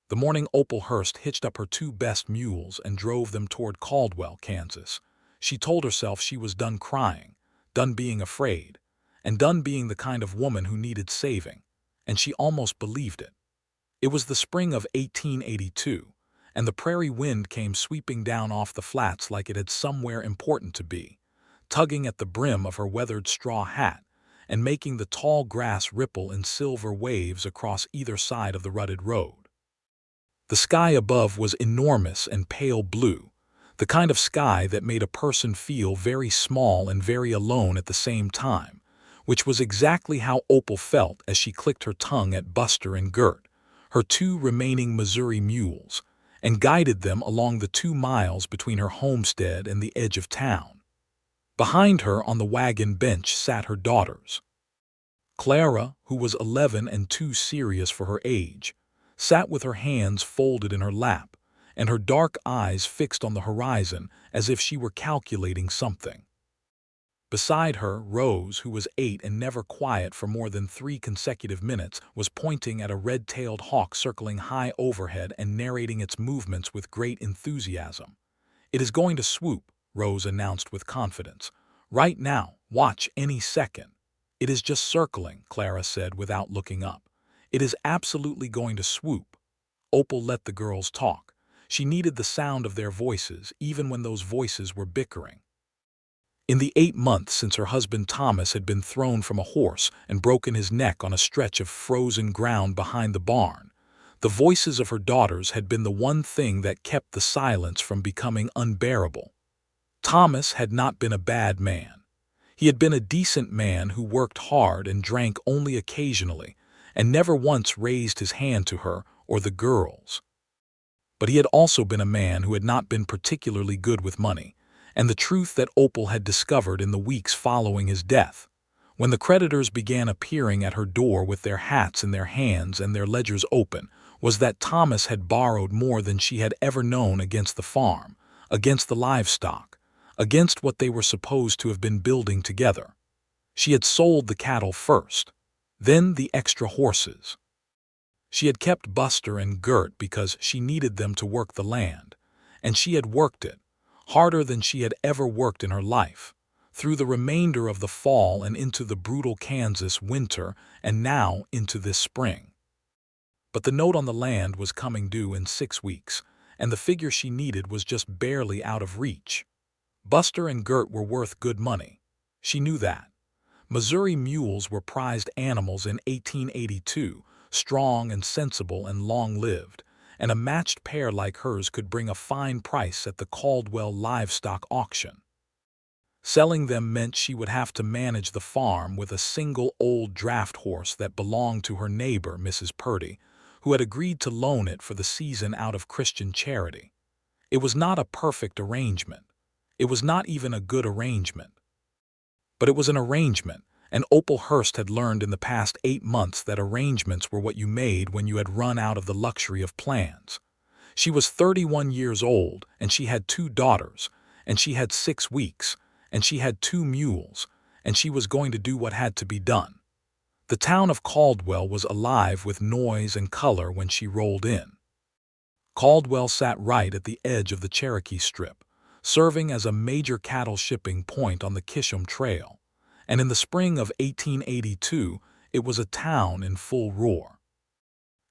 The morning Opal Hurst hitched up her two best mules and drove them toward Caldwell, Kansas. She told herself she was done crying, done being afraid, and done being the kind of woman who needed saving, and she almost believed it. It was the spring of 1882, and the prairie wind came sweeping down off the flats like it had somewhere important to be, tugging at the brim of her weathered straw hat and making the tall grass ripple in silver waves across either side of the rutted road. The sky above was enormous and pale blue, the kind of sky that made a person feel very small and very alone at the same time, which was exactly how Opal felt as she clicked her tongue at Buster and Gert, her two remaining Missouri mules, and guided them along the 2 miles between her homestead and the edge of town. Behind her on the wagon bench sat her daughters. Clara, who was 11 and too serious for her age, sat with her hands folded in her lap and her dark eyes fixed on the horizon as if she were calculating something. Beside her, Rose, who was 8 and never quiet for more than 3 consecutive minutes, was pointing at a red-tailed hawk circling high overhead and narrating its movements with great enthusiasm. "It is going to swoop," Rose announced with confidence. "Right now, watch any second." "It is just circling," Clara said without looking up. "It is absolutely going to swoop." Opal let the girls talk. She needed the sound of their voices, even when those voices were bickering. In the 8 months since her husband Thomas had been thrown from a horse and broken his neck on a stretch of frozen ground behind the barn, the voices of her daughters had been the one thing that kept the silence from becoming unbearable. Thomas had not been a bad man. He had been a decent man who worked hard and drank only occasionally, and never once raised his hand to her or the girls. But he had also been a man who had not been particularly good with money, and the truth that Opal had discovered in the weeks following his death, when the creditors began appearing at her door with their hats in their hands and their ledgers open, was that Thomas had borrowed more than she had ever known against the farm, against the livestock, against what they were supposed to have been building together. She had sold the cattle first, then the extra horses. She had kept Buster and Gert because she needed them to work the land, and she had worked it, harder than she had ever worked in her life, through the remainder of the fall and into the brutal Kansas winter and now into this spring. But the note on the land was coming due in 6 weeks, and the figure she needed was just barely out of reach. Buster and Gert were worth good money. She knew that. Missouri mules were prized animals in 1882, strong and sensible and long-lived, and a matched pair like hers could bring a fine price at the Caldwell livestock auction. Selling them meant she would have to manage the farm with a single old draft horse that belonged to her neighbor, Mrs. Purdy, who had agreed to loan it for the season out of Christian charity. It was not a perfect arrangement. It was not even a good arrangement. But it was an arrangement, and Opal Hurst had learned in the past 8 months that arrangements were what you made when you had run out of the luxury of plans. She was 31 years old, and she had 2 daughters, and she had 6 weeks, and she had 2 mules, and she was going to do what had to be done. The town of Caldwell was alive with noise and color when she rolled in. Caldwell sat right at the edge of the Cherokee Strip, serving as a major cattle shipping point on the Kisham Trail, and in the spring of 1882 it was a town in full roar.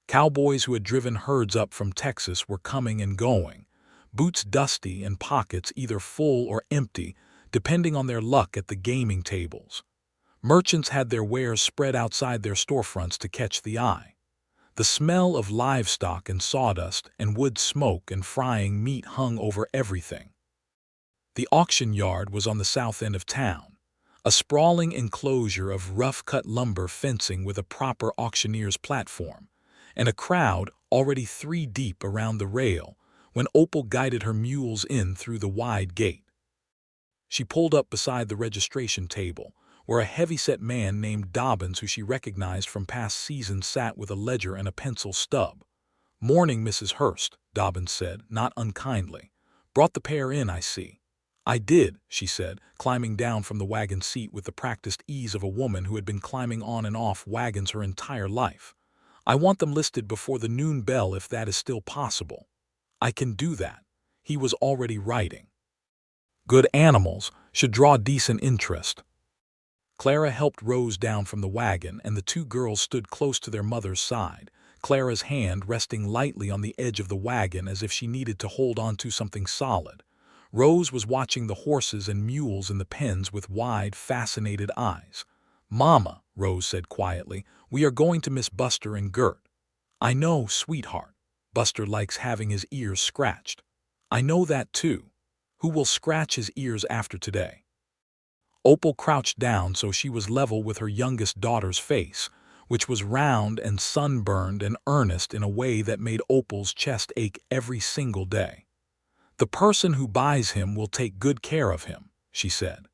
Cowboys who had driven herds up from Texas were coming and going, boots dusty and pockets either full or empty, depending on their luck at the gaming tables. Merchants had their wares spread outside their storefronts to catch the eye. The smell of livestock and sawdust and wood smoke and frying meat hung over everything. The auction yard was on the south end of town, a sprawling enclosure of rough-cut lumber fencing with a proper auctioneer's platform, and a crowd already 3 deep around the rail when Opal guided her mules in through the wide gate. She pulled up beside the registration table, where a heavy-set man named Dobbins, who she recognized from past seasons, sat with a ledger and a pencil stub. "Morning, Mrs. Hurst," Dobbins said, not unkindly. "Brought the pair in, I see." "I did," she said, climbing down from the wagon seat with the practiced ease of a woman who had been climbing on and off wagons her entire life. I want them listed before the noon bell if that is still possible. I can do that. He was already writing. Good animals should draw decent interest. Clara helped Rose down from the wagon, and the two girls stood close to their mother's side, Clara's hand resting lightly on the edge of the wagon as if she needed to hold on to something solid. Rose was watching the horses and mules in the pens with wide, fascinated eyes. "Mama," Rose said quietly, "we are going to miss Buster and Gert." "I know, sweetheart. Buster likes having his ears scratched." "I know that too. Who will scratch his ears after today?" Opal crouched down so she was level with her youngest daughter's face, which was round and sunburned and earnest in a way that made Opal's chest ache every single day. "The person who buys him will take good care of him," she said.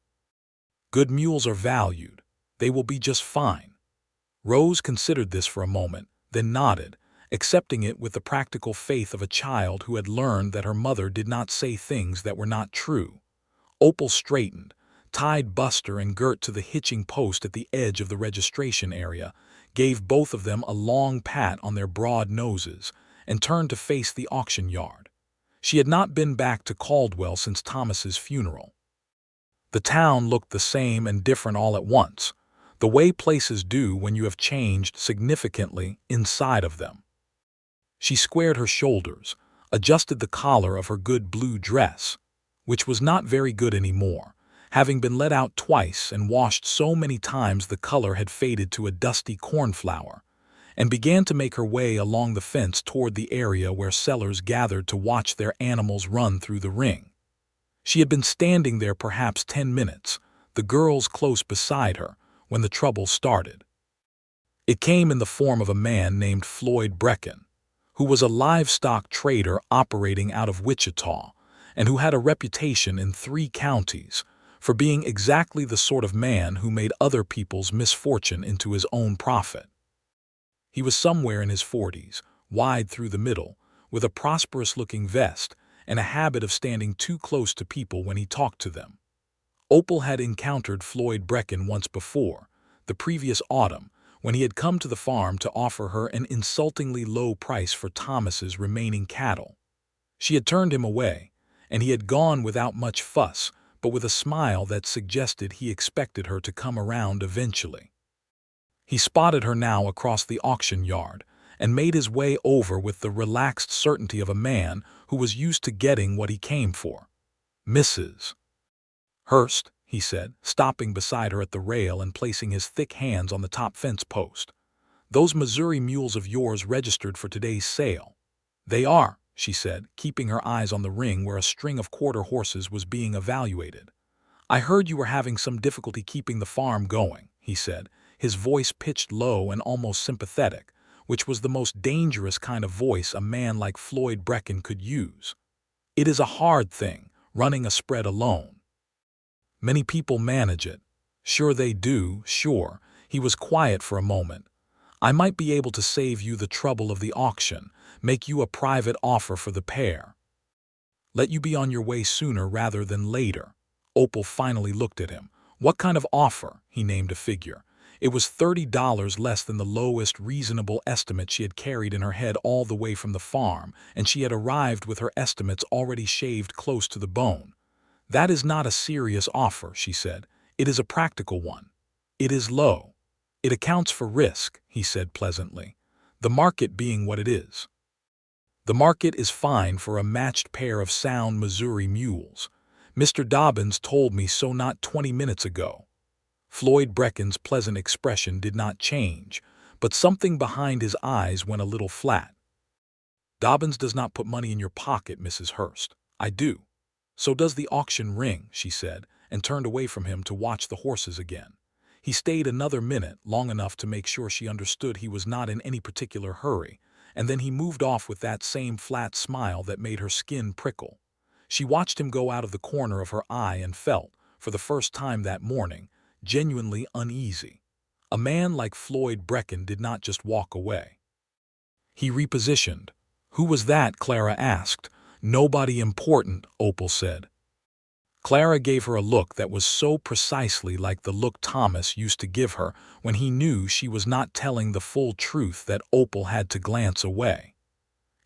"Good mules are valued. They will be just fine." Rose considered this for a moment, then nodded, accepting it with the practical faith of a child who had learned that her mother did not say things that were not true. Opal straightened, tied Buster and Gert to the hitching post at the edge of the registration area, gave both of them a long pat on their broad noses, and turned to face the auction yard. She had not been back to Caldwell since Thomas's funeral. The town looked the same and different all at once, the way places do when you have changed significantly inside of them. She squared her shoulders, adjusted the collar of her good blue dress, which was not very good anymore, having been let out twice and washed so many times the color had faded to a dusty cornflower, and began to make her way along the fence toward the area where sellers gathered to watch their animals run through the ring. She had been standing there perhaps 10 minutes, the girls close beside her, when the trouble started. It came in the form of a man named Floyd Brecken, who was a livestock trader operating out of Wichita, and who had a reputation in 3 counties for being exactly the sort of man who made other people's misfortune into his own profit. He was somewhere in his 40s, wide through the middle, with a prosperous-looking vest, and a habit of standing too close to people when he talked to them. Opal had encountered Floyd Brecken once before, the previous autumn, when he had come to the farm to offer her an insultingly low price for Thomas's remaining cattle. She had turned him away, and he had gone without much fuss, but with a smile that suggested he expected her to come around eventually. He spotted her now across the auction yard, and made his way over with the relaxed certainty of a man who was used to getting what he came for. "Mrs. Hurst," he said, stopping beside her at the rail and placing his thick hands on the top fence post. "Those Missouri mules of yours registered for today's sale." "They are," she said, keeping her eyes on the ring where a string of quarter horses was being evaluated. "I heard you were having some difficulty keeping the farm going," he said, his voice pitched low and almost sympathetic, which was the most dangerous kind of voice a man like Floyd Brecken could use. "It is a hard thing, running a spread alone." "Many people manage it." "Sure they do, sure." He was quiet for a moment. "I might be able to save you the trouble of the auction, make you a private offer for the pair. Let you be on your way sooner rather than later." Opal finally looked at him. "What kind of offer?" He named a figure. It was $30 less than the lowest reasonable estimate she had carried in her head all the way from the farm, and she had arrived with her estimates already shaved close to the bone. "That is not a serious offer," she said. "It is a practical one. It is low. It accounts for risk," he said pleasantly, "the market being what it is. The market is fine for a matched pair of sound Missouri mules. Mr. Dobbins told me so not 20 minutes ago." Floyd Brecken's pleasant expression did not change, but something behind his eyes went a little flat. "Dobbins does not put money in your pocket, Mrs. Hurst. I do." "So does the auction ring," she said, and turned away from him to watch the horses again. He stayed another minute, long enough to make sure she understood he was not in any particular hurry, and then he moved off with that same flat smile that made her skin prickle. She watched him go out of the corner of her eye and felt, for the first time that morning, genuinely uneasy. A man like Floyd Brecken did not just walk away. He repositioned. "Who was that?" Clara asked. "Nobody important," Opal said. Clara gave her a look that was so precisely like the look Thomas used to give her when he knew she was not telling the full truth that Opal had to glance away.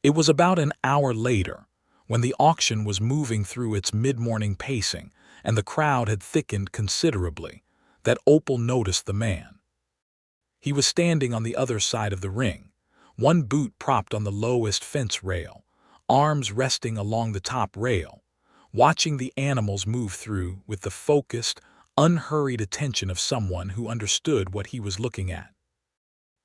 It was about an hour later, when the auction was moving through its mid-morning pacing and the crowd had thickened considerably, that Opal noticed the man. He was standing on the other side of the ring, one boot propped on the lowest fence rail, arms resting along the top rail, watching the animals move through with the focused, unhurried attention of someone who understood what he was looking at.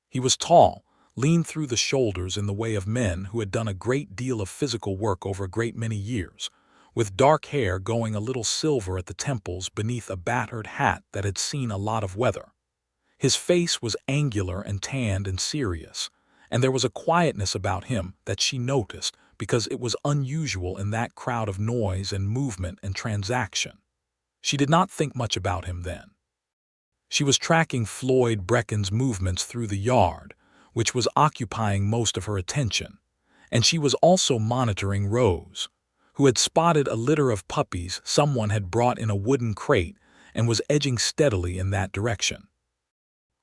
He was tall, leaned through the shoulders in the way of men who had done a great deal of physical work over a great many years, with dark hair going a little silver at the temples beneath a battered hat that had seen a lot of weather. His face was angular and tanned and serious, and there was a quietness about him that she noticed because it was unusual in that crowd of noise and movement and transaction. She did not think much about him then. She was tracking Floyd Brecken's movements through the yard, which was occupying most of her attention, and she was also monitoring Rose, who had spotted a litter of puppies someone had brought in a wooden crate and was edging steadily in that direction.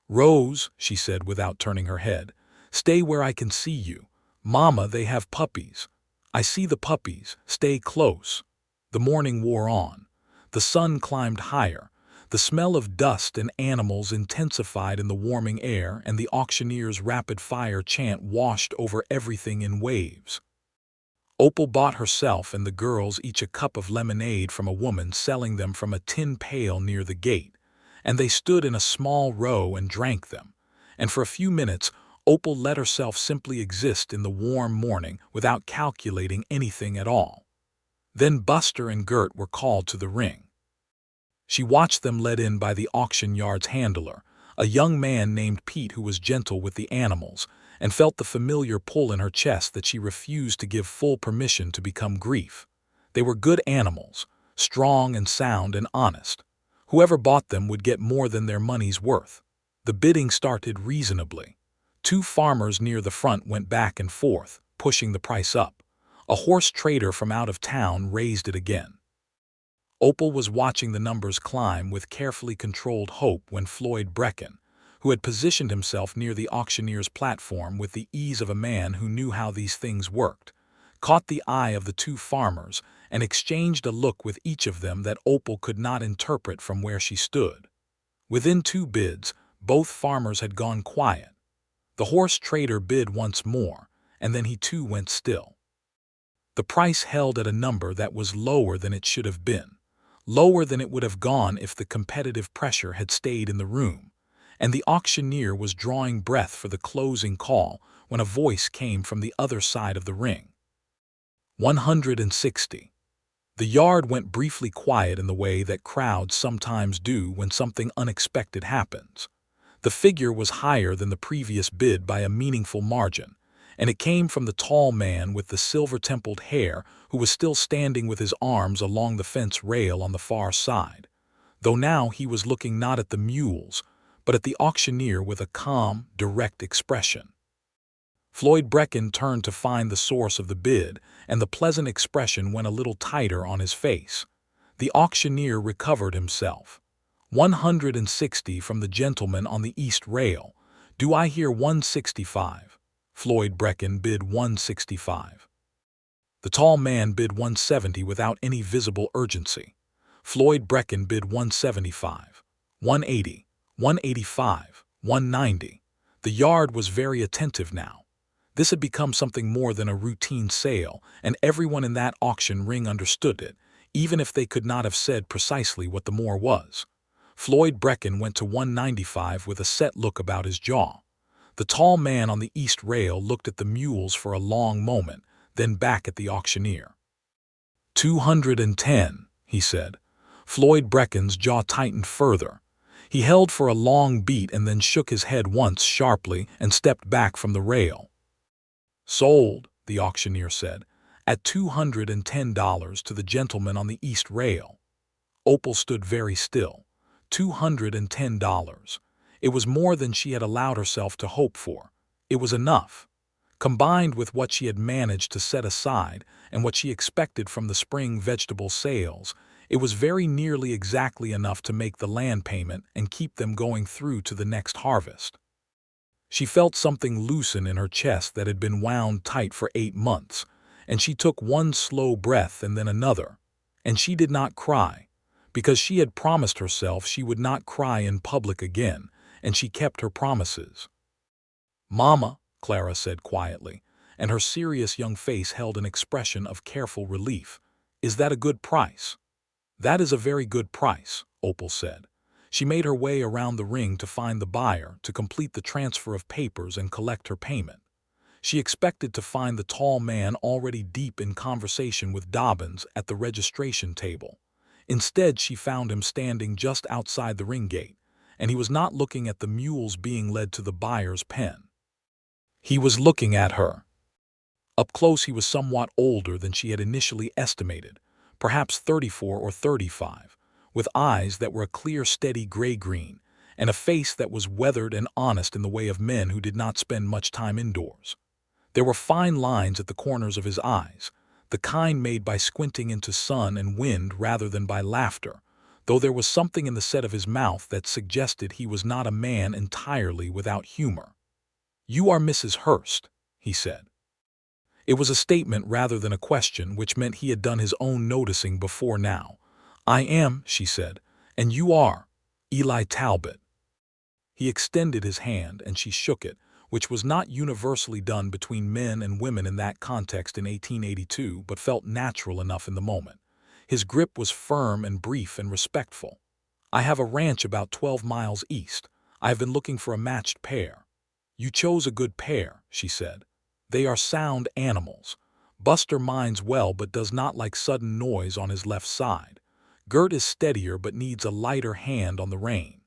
"Rose," she said without turning her head, "stay where I can see you. Mama, they have puppies. I see the puppies. Stay close." The morning wore on. The sun climbed higher. The smell of dust and animals intensified in the warming air, and the auctioneer's rapid-fire chant washed over everything in waves. Opal bought herself and the girls each a cup of lemonade from a woman selling them from a tin pail near the gate, and they stood in a small row and drank them, and for a few minutes Opal let herself simply exist in the warm morning without calculating anything at all. Then Buster and Gert were called to the ring. She watched them led in by the auction yard's handler, a young man named Pete who was gentle with the animals, and felt the familiar pull in her chest that she refused to give full permission to become grief. They were good animals, strong and sound and honest. Whoever bought them would get more than their money's worth. The bidding started reasonably. Two farmers near the front went back and forth, pushing the price up. A horse trader from out of town raised it again. Opal was watching the numbers climb with carefully controlled hope when Floyd Brecken, who had positioned himself near the auctioneer's platform with the ease of a man who knew how these things worked, caught the eye of the two farmers and exchanged a look with each of them that Opal could not interpret from where she stood. Within two bids, both farmers had gone quiet. The horse trader bid once more, and then he too went still. The price held at a number that was lower than it should have been, lower than it would have gone if the competitive pressure had stayed in the room, and the auctioneer was drawing breath for the closing call when a voice came from the other side of the ring. 160. The yard went briefly quiet in the way that crowds sometimes do when something unexpected happens. The figure was higher than the previous bid by a meaningful margin, and it came from the tall man with the silver-templed hair who was still standing with his arms along the fence rail on the far side, though now he was looking not at the mules, but at the auctioneer with a calm, direct expression. Floyd Brecken turned to find the source of the bid, and the pleasant expression went a little tighter on his face. The auctioneer recovered himself. 160 from the gentleman on the east rail. Do I hear 165? Floyd Brecken bid 165. The tall man bid 170 without any visible urgency. Floyd Brecken bid 175, 180, 185, 190. The yard was very attentive now. This had become something more than a routine sale, and everyone in that auction ring understood it, even if they could not have said precisely what the more was. Floyd Brecken went to 195 with a set look about his jaw. The tall man on the east rail looked at the mules for a long moment, then back at the auctioneer. 210, he said. Floyd Brecken's jaw tightened further. He held for a long beat and then shook his head once sharply and stepped back from the rail. Sold, the auctioneer said, at $210 to the gentleman on the east rail. Opal stood very still. $210. It was more than she had allowed herself to hope for. It was enough. Combined with what she had managed to set aside and what she expected from the spring vegetable sales, It was very nearly exactly enough to make the land payment and keep them going through to the next harvest. She felt something loosen in her chest that had been wound tight for 8 months, and she took one slow breath and then another, and she did not cry, because she had promised herself she would not cry in public again, and she kept her promises. "Mama," Clara said quietly, and her serious young face held an expression of careful relief, "is that a good price?" "That is a very good price," Opal said. She made her way around the ring to find the buyer, to complete the transfer of papers and collect her payment. She expected to find the tall man already deep in conversation with Dobbins at the registration table. Instead, she found him standing just outside the ring gate, and he was not looking at the mules being led to the buyer's pen. He was looking at her. Up close, he was somewhat older than she had initially estimated, perhaps 34 or 35, with eyes that were a clear, steady gray-green, and a face that was weathered and honest in the way of men who did not spend much time indoors. There were fine lines at the corners of his eyes, the kind made by squinting into sun and wind rather than by laughter, though there was something in the set of his mouth that suggested he was not a man entirely without humor. "You are Mrs. Hurst," he said. It was a statement rather than a question, which meant he had done his own noticing before now. "I am," she said. "And you are Eli Talbot." He extended his hand, and she shook it, which was not universally done between men and women in that context in 1882, but felt natural enough in the moment. His grip was firm and brief and respectful. "I have a ranch about 12 miles east. I have been looking for a matched pair." "You chose a good pair," she said. "They are sound animals. Buster minds well but does not like sudden noise on his left side. Gert is steadier but needs a lighter hand on the rein.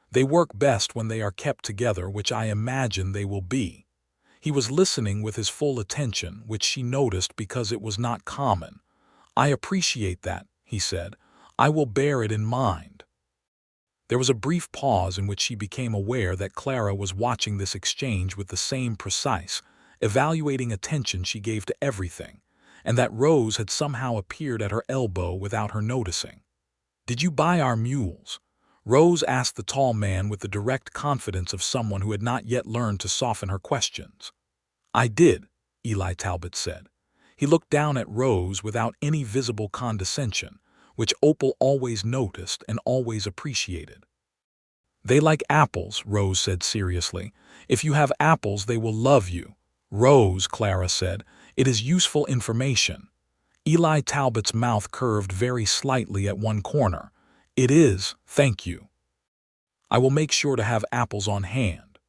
They work best when they are kept together, which I imagine they will be." He was listening with his full attention, which she noticed because it was not common. "I appreciate that," he said. "I will bear it in mind." There was a brief pause in which she became aware that Clara was watching this exchange with the same precise, evaluating attention she gave to everything, and that Rose had somehow appeared at her elbow without her noticing. "Did you buy our mules?" Rose asked the tall man with the direct confidence of someone who had not yet learned to soften her questions. "I did," Eli Talbot said. He looked down at Rose without any visible condescension, which Opal always noticed and always appreciated. "They like apples," Rose said seriously. "If you have apples, they will love you." "Rose," Clara said, "it is useful information." Eli Talbot's mouth curved very slightly at one corner. "It is, thank you. I will make sure to have apples on hand."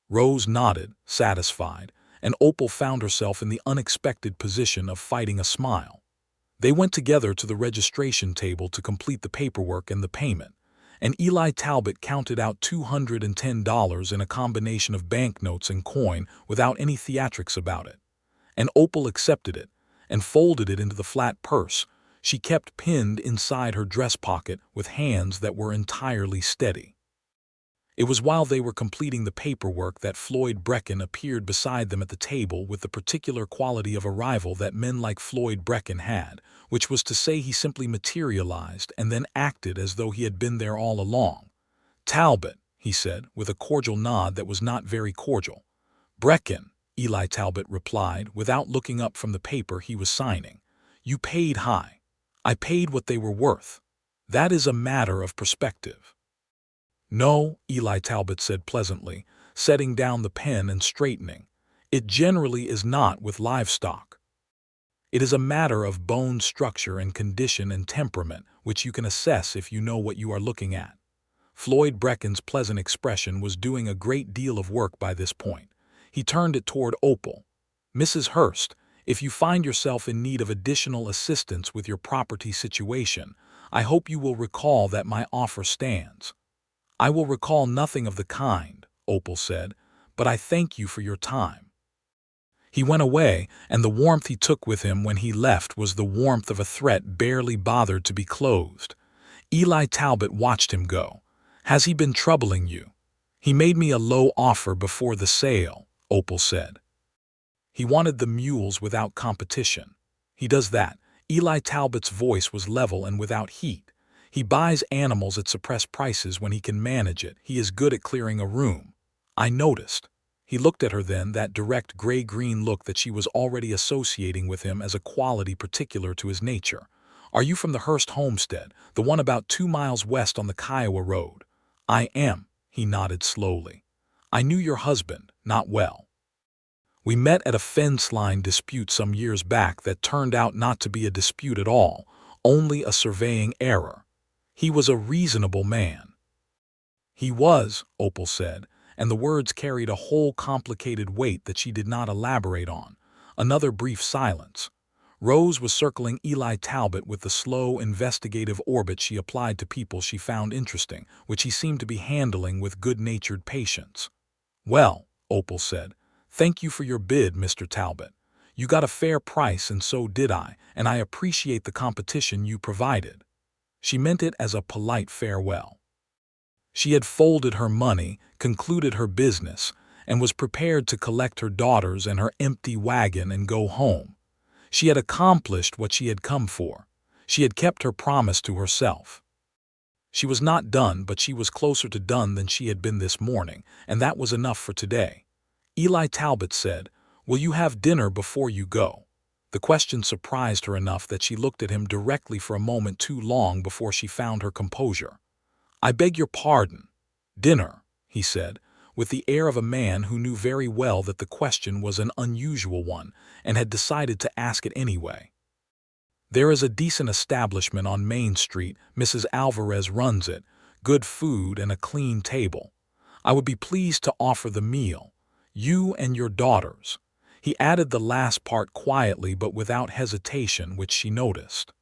Rose nodded, satisfied, and Opal found herself in the unexpected position of fighting a smile. They went together to the registration table to complete the paperwork and the payment, and Eli Talbot counted out $210 in a combination of banknotes and coin without any theatrics about it. And Opal accepted it and folded it into the flat purse she kept pinned inside her dress pocket with hands that were entirely steady. It was while they were completing the paperwork that Floyd Brecken appeared beside them at the table with the particular quality of arrival that men like Floyd Brecken had, which was to say he simply materialized and then acted as though he had been there all along. "Talbot," he said, with a cordial nod that was not very cordial. "Brecken," Eli Talbot replied, without looking up from the paper he was signing. "You paid high. I paid what they were worth. That is a matter of perspective." "No," Eli Talbot said pleasantly, setting down the pen and straightening. "It generally is not with livestock. It is a matter of bone structure and condition and temperament, which you can assess if you know what you are looking at." Floyd Brecken's pleasant expression was doing a great deal of work by this point. He turned it toward Opal. "Mrs. Hurst, if you find yourself in need of additional assistance with your property situation, I hope you will recall that my offer stands." "I will recall nothing of the kind," Opal said, "but I thank you for your time." He went away, and the warmth he took with him when he left was the warmth of a threat barely bothered to be closed. Eli Talbot watched him go. "Has he been troubling you?" "He made me a low offer before the sale," Opal said. "He wanted the mules without competition." "He does that," Eli Talbot's voice was level and without heat. "He buys animals at suppressed prices when he can manage it. He is good at clearing a room." I noticed. He looked at her then, that direct gray-green look that she was already associating with him as a quality particular to his nature. "Are you from the Hurst homestead, the one about 2 miles west on the Kiowa Road?" "I am," he nodded slowly. "I knew your husband, not well. We met at a fence line dispute some years back that turned out not to be a dispute at all, only a surveying error. He was a reasonable man." "He was," Opal said, and the words carried a whole complicated weight that she did not elaborate on. Another brief silence. Rose was circling Eli Talbot with the slow, investigative orbit she applied to people she found interesting, which he seemed to be handling with good-natured patience. "Well," Opal said, "thank you for your bid, Mr. Talbot. You got a fair price and so did I, and I appreciate the competition you provided." She meant it as a polite farewell. She had folded her money, concluded her business, and was prepared to collect her daughters and her empty wagon and go home. She had accomplished what she had come for. She had kept her promise to herself. She was not done, but she was closer to done than she had been this morning, and that was enough for today. Eli Talbot said, "Will you have dinner before you go?" The question surprised her enough that she looked at him directly for a moment too long before she found her composure. "I beg your pardon. Dinner," he said, with the air of a man who knew very well that the question was an unusual one and had decided to ask it anyway. "There is a decent establishment on Main Street. Mrs. Alvarez runs it. Good food and a clean table. I would be pleased to offer the meal. You and your daughters." He added the last part quietly but without hesitation, which she noticed.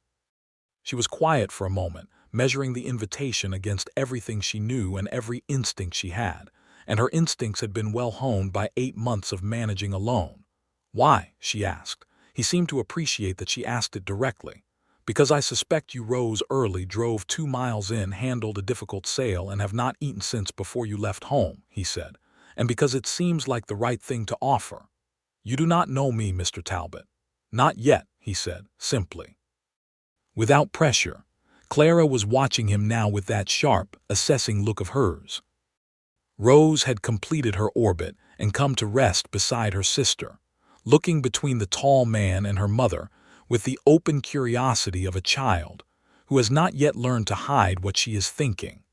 She was quiet for a moment, measuring the invitation against everything she knew and every instinct she had, and her instincts had been well honed by 8 months of managing alone. "Why?" she asked. He seemed to appreciate that she asked it directly. "Because I suspect you rose early, drove 2 miles in, handled a difficult sale, and have not eaten since before you left home," he said. "And because it seems like the right thing to offer. You do not know me, Mr. Talbot." "Not yet," he said, simply. Without pressure. Clara was watching him now with that sharp, assessing look of hers. Rose had completed her orbit and come to rest beside her sister, looking between the tall man and her mother with the open curiosity of a child who has not yet learned to hide what she is thinking.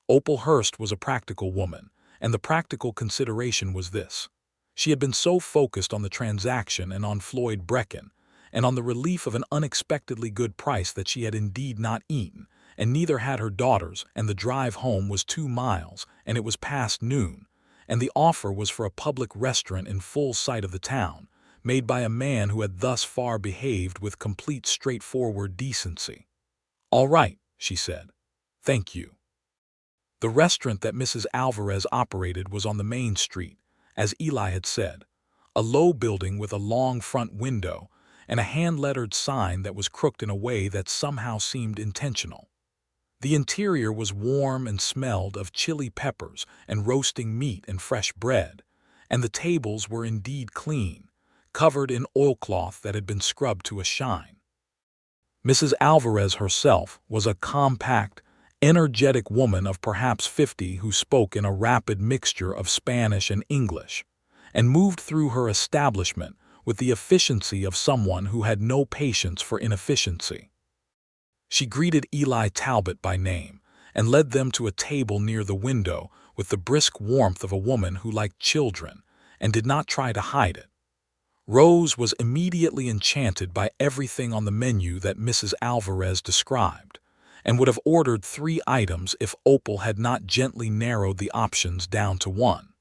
Opal Hurst was a practical woman, and the practical consideration was this. She had been so focused on the transaction and on Floyd Brecken, and on the relief of an unexpectedly good price that she had indeed not eaten, and neither had her daughters, and the drive home was 2 miles, and it was past noon, and the offer was for a public restaurant in full sight of the town, made by a man who had thus far behaved with complete straightforward decency. "All right," she said. "Thank you." The restaurant that Mrs. Alvarez operated was on the main street, as Eli had said, a low building with a long front window and a hand-lettered sign that was crooked in a way that somehow seemed intentional. The interior was warm and smelled of chili peppers and roasting meat and fresh bread, and the tables were indeed clean, covered in oilcloth that had been scrubbed to a shine. Mrs. Alvarez herself was a compact, energetic woman of perhaps 50 who spoke in a rapid mixture of Spanish and English, and moved through her establishment with the efficiency of someone who had no patience for inefficiency. She greeted Eli Talbot by name and led them to a table near the window with the brisk warmth of a woman who liked children and did not try to hide it. Rose was immediately enchanted by everything on the menu that Mrs. Alvarez described, and would have ordered 3 items if Opal had not gently narrowed the options down to 1.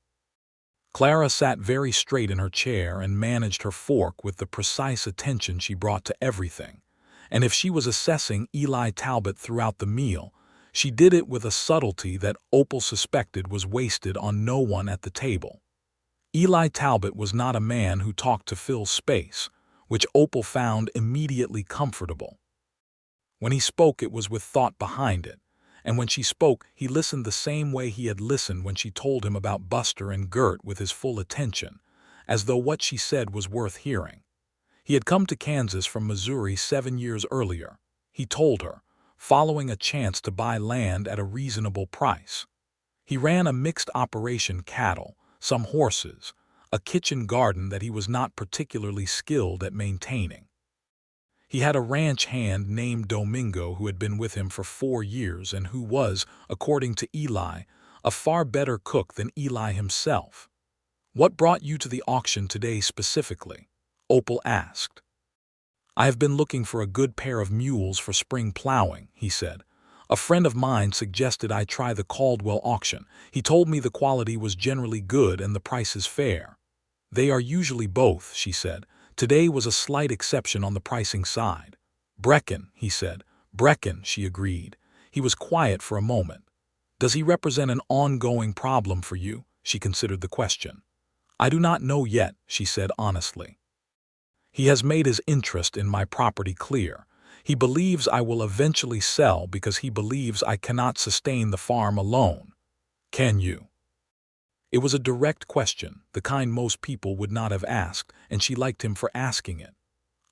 Clara sat very straight in her chair and managed her fork with the precise attention she brought to everything, and if she was assessing Eli Talbot throughout the meal, she did it with a subtlety that Opal suspected was wasted on no one at the table. Eli Talbot was not a man who talked to fill space, which Opal found immediately comfortable. When he spoke, it was with thought behind it, and when she spoke, he listened the same way he had listened when she told him about Buster and Gert, with his full attention, as though what she said was worth hearing. He had come to Kansas from Missouri 7 years earlier, he told her, following a chance to buy land at a reasonable price. He ran a mixed operation: cattle, some horses, a kitchen garden that he was not particularly skilled at maintaining. He had a ranch hand named Domingo who had been with him for 4 years and who was, according to Eli, a far better cook than Eli himself. "What brought you to the auction today specifically?" Opal asked. "I have been looking for a good pair of mules for spring plowing," he said. "A friend of mine suggested I try the Caldwell auction. He told me the quality was generally good and the prices fair." "They are usually both," she said. "Today was a slight exception on the pricing side." "Brecken," he said. "Brecken," she agreed. He was quiet for a moment. "Does he represent an ongoing problem for you?" She considered the question. "I do not know yet," she said honestly. "He has made his interest in my property clear. He believes I will eventually sell because he believes I cannot sustain the farm alone." "Can you?" It was a direct question, the kind most people would not have asked, and she liked him for asking it.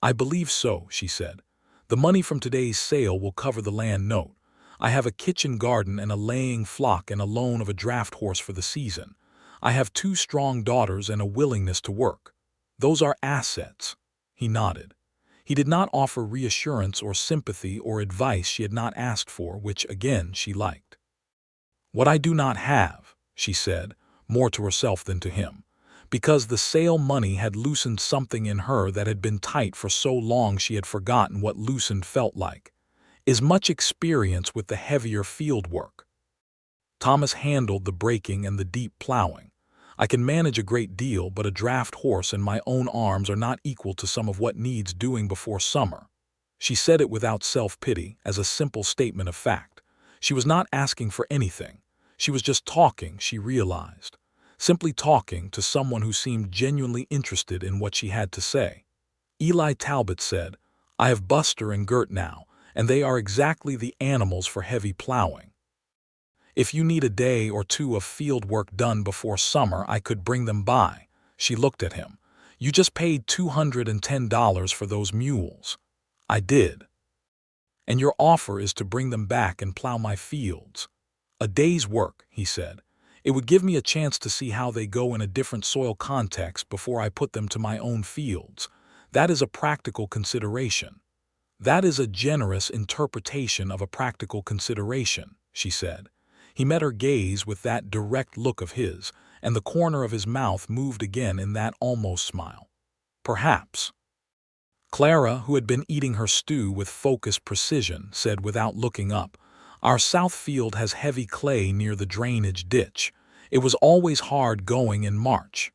"I believe so," she said. "The money from today's sale will cover the land note. I have a kitchen garden and a laying flock and a loan of a draft horse for the season. I have 2 strong daughters and a willingness to work. Those are assets." He nodded. He did not offer reassurance or sympathy or advice she had not asked for, which, again, she liked. "What I do not have," she said, more to herself than to him, because the sale money had loosened something in her that had been tight for so long she had forgotten what loosened felt like, "is much experience with the heavier field work. Thomas handled the breaking and the deep plowing. I can manage a great deal, but a draft horse and my own arms are not equal to some of what needs doing before summer." She said it without self-pity, as a simple statement of fact. She was not asking for anything. She was just talking, she realized. Simply talking to someone who seemed genuinely interested in what she had to say. Eli Talbot said, "I have Buster and Gert now, and they are exactly the animals for heavy plowing. If you need a day or 2 of field work done before summer, I could bring them by." She looked at him. "You just paid $210 for those mules." "I did." "And your offer is to bring them back and plow my fields." "A day's work," he said. "It would give me a chance to see how they go in a different soil context before I put them to my own fields. That is a practical consideration." "That is a generous interpretation of a practical consideration," she said. He met her gaze with that direct look of his, and the corner of his mouth moved again in that almost smile. "Perhaps." Clara, who had been eating her stew with focused precision, said without looking up, "Our south field has heavy clay near the drainage ditch. It was always hard going in March."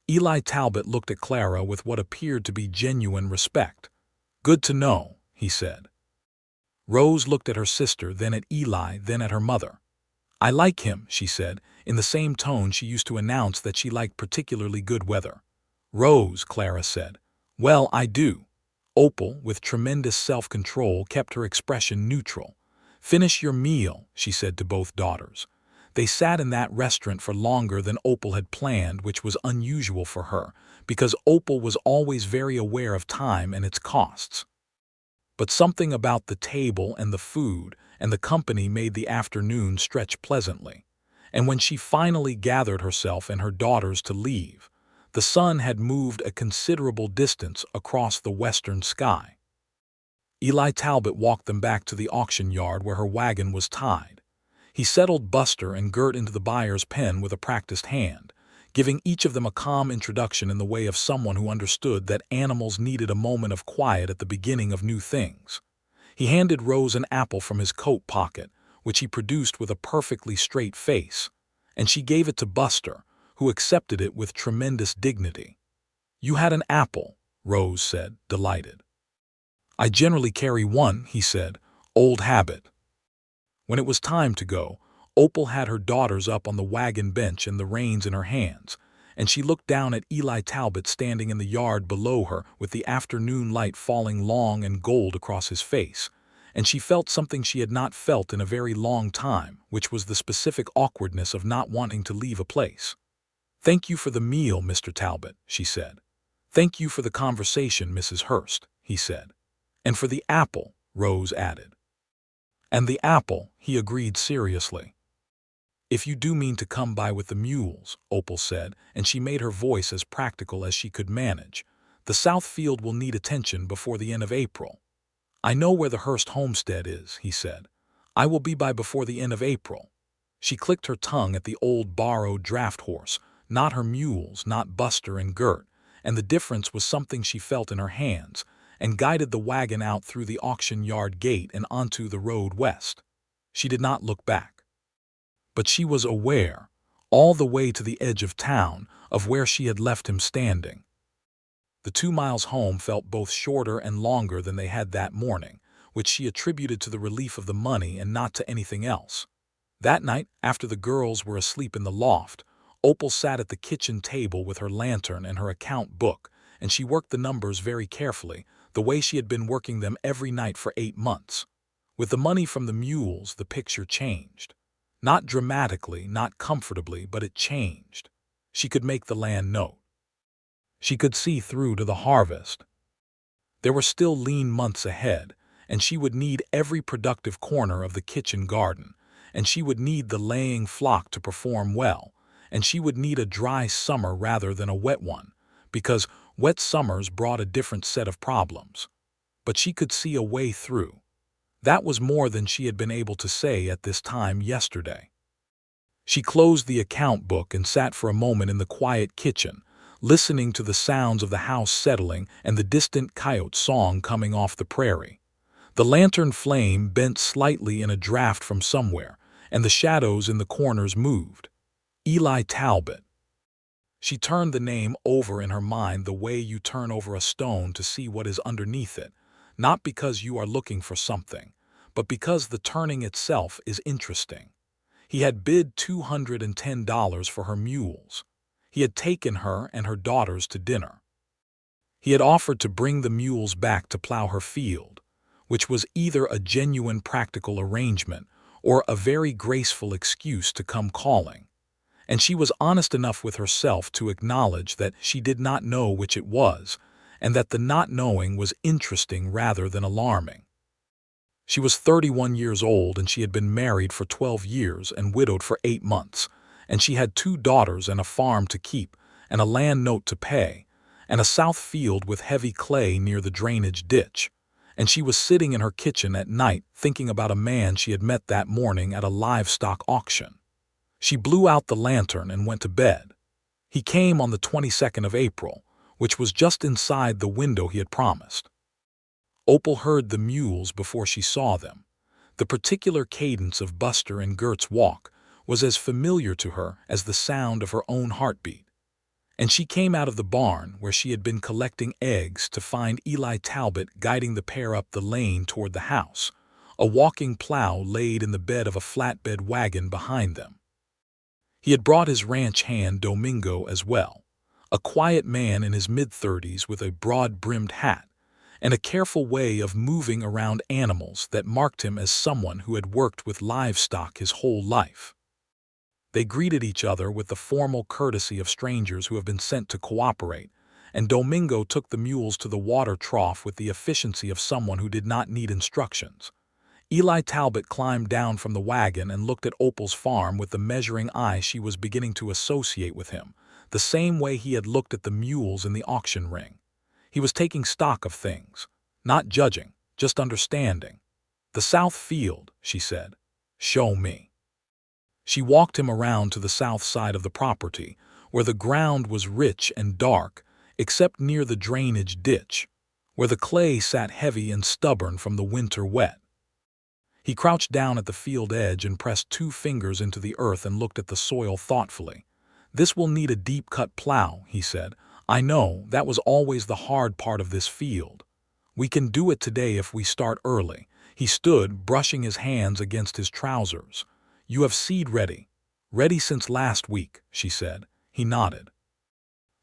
Eli Talbot looked at Clara with what appeared to be genuine respect. "Good to know," he said. Rose looked at her sister, then at Eli, then at her mother. "I like him," she said, in the same tone she used to announce that she liked particularly good weather. "Rose," Clara said. "Well, I do." Opal, with tremendous self-control, kept her expression neutral. "Finish your meal," she said to both daughters. They sat in that restaurant for longer than Opal had planned, which was unusual for her, because Opal was always very aware of time and its costs. But something about the table and the food and the company made the afternoon stretch pleasantly. And when she finally gathered herself and her daughters to leave, the sun had moved a considerable distance across the western sky. Eli Talbot walked them back to the auction yard where her wagon was tied. He settled Buster and Gert into the buyer's pen with a practiced hand, giving each of them a calm introduction in the way of someone who understood that animals needed a moment of quiet at the beginning of new things. He handed Rose an apple from his coat pocket, which he produced with a perfectly straight face, and she gave it to Buster, who accepted it with tremendous dignity. "You had an apple," Rose said, delighted. "I generally carry one," he said. "Old habit." When it was time to go, Opal had her daughters up on the wagon bench and the reins in her hands, and she looked down at Eli Talbot standing in the yard below her with the afternoon light falling long and gold across his face, and she felt something she had not felt in a very long time, which was the specific awkwardness of not wanting to leave a place. "Thank you for the meal, Mr. Talbot," she said. "Thank you for the conversation, Mrs. Hurst," he said. "And for the apple," Rose added. "And the apple," he agreed seriously. "If you do mean to come by with the mules," Opal said, and she made her voice as practical as she could manage, "the south field will need attention before the end of April." "I know where the Hurst homestead is," he said. "I will be by before the end of April." She clicked her tongue at the old borrowed draft horse, not her mules, not Buster and Gert, and the difference was something she felt in her hands, and guided the wagon out through the auction yard gate and onto the road west. She did not look back. But she was aware, all the way to the edge of town, of where she had left him standing. The 2 miles home felt both shorter and longer than they had that morning, which she attributed to the relief of the money and not to anything else. That night, after the girls were asleep in the loft, Opal sat at the kitchen table with her lantern and her account book, and she worked the numbers very carefully, the way she had been working them every night for 8 months. With the money from the mules, the picture changed. Not dramatically, not comfortably, but it changed. She could make the land note. She could see through to the harvest. There were still lean months ahead, and she would need every productive corner of the kitchen garden, and she would need the laying flock to perform well, and she would need a dry summer rather than a wet one, because wet summers brought a different set of problems. But she could see a way through. That was more than she had been able to say at this time yesterday. She closed the account book and sat for a moment in the quiet kitchen, listening to the sounds of the house settling and the distant coyote song coming off the prairie. The lantern flame bent slightly in a draft from somewhere, and the shadows in the corners moved. Eli Talbot. She turned the name over in her mind the way you turn over a stone to see what is underneath it, not because you are looking for something, but because the turning itself is interesting. He had bid $210 for her mules. He had taken her and her daughters to dinner. He had offered to bring the mules back to plow her field, which was either a genuine practical arrangement or a very graceful excuse to come calling. And she was honest enough with herself to acknowledge that she did not know which it was, and that the not knowing was interesting rather than alarming. She was 31 years old, and she had been married for 12 years and widowed for 8 months, and she had 2 daughters and a farm to keep, and a land note to pay, and a south field with heavy clay near the drainage ditch. And she was sitting in her kitchen at night thinking about a man she had met that morning at a livestock auction. She blew out the lantern and went to bed. He came on the 22nd of April, which was just inside the window he had promised. Opal heard the mules before she saw them. The particular cadence of Buster and Gert's walk was as familiar to her as the sound of her own heartbeat. And she came out of the barn where she had been collecting eggs to find Eli Talbot guiding the pair up the lane toward the house, a walking plow laid in the bed of a flatbed wagon behind them. He had brought his ranch hand Domingo as well, a quiet man in his mid-30s with a broad-brimmed hat, and a careful way of moving around animals that marked him as someone who had worked with livestock his whole life. They greeted each other with the formal courtesy of strangers who have been sent to cooperate, and Domingo took the mules to the water trough with the efficiency of someone who did not need instructions. Eli Talbot climbed down from the wagon and looked at Opal's farm with the measuring eye she was beginning to associate with him, the same way he had looked at the mules in the auction ring. He was taking stock of things, not judging, just understanding. "The south field," she said. "Show me." She walked him around to the south side of the property, where the ground was rich and dark, except near the drainage ditch, where the clay sat heavy and stubborn from the winter wet. He crouched down at the field edge and pressed 2 fingers into the earth and looked at the soil thoughtfully. "This will need a deep-cut plow," he said. "I know, that was always the hard part of this field. We can do it today if we start early." He stood, brushing his hands against his trousers. "You have seed ready." "Ready since last week," she said. He nodded.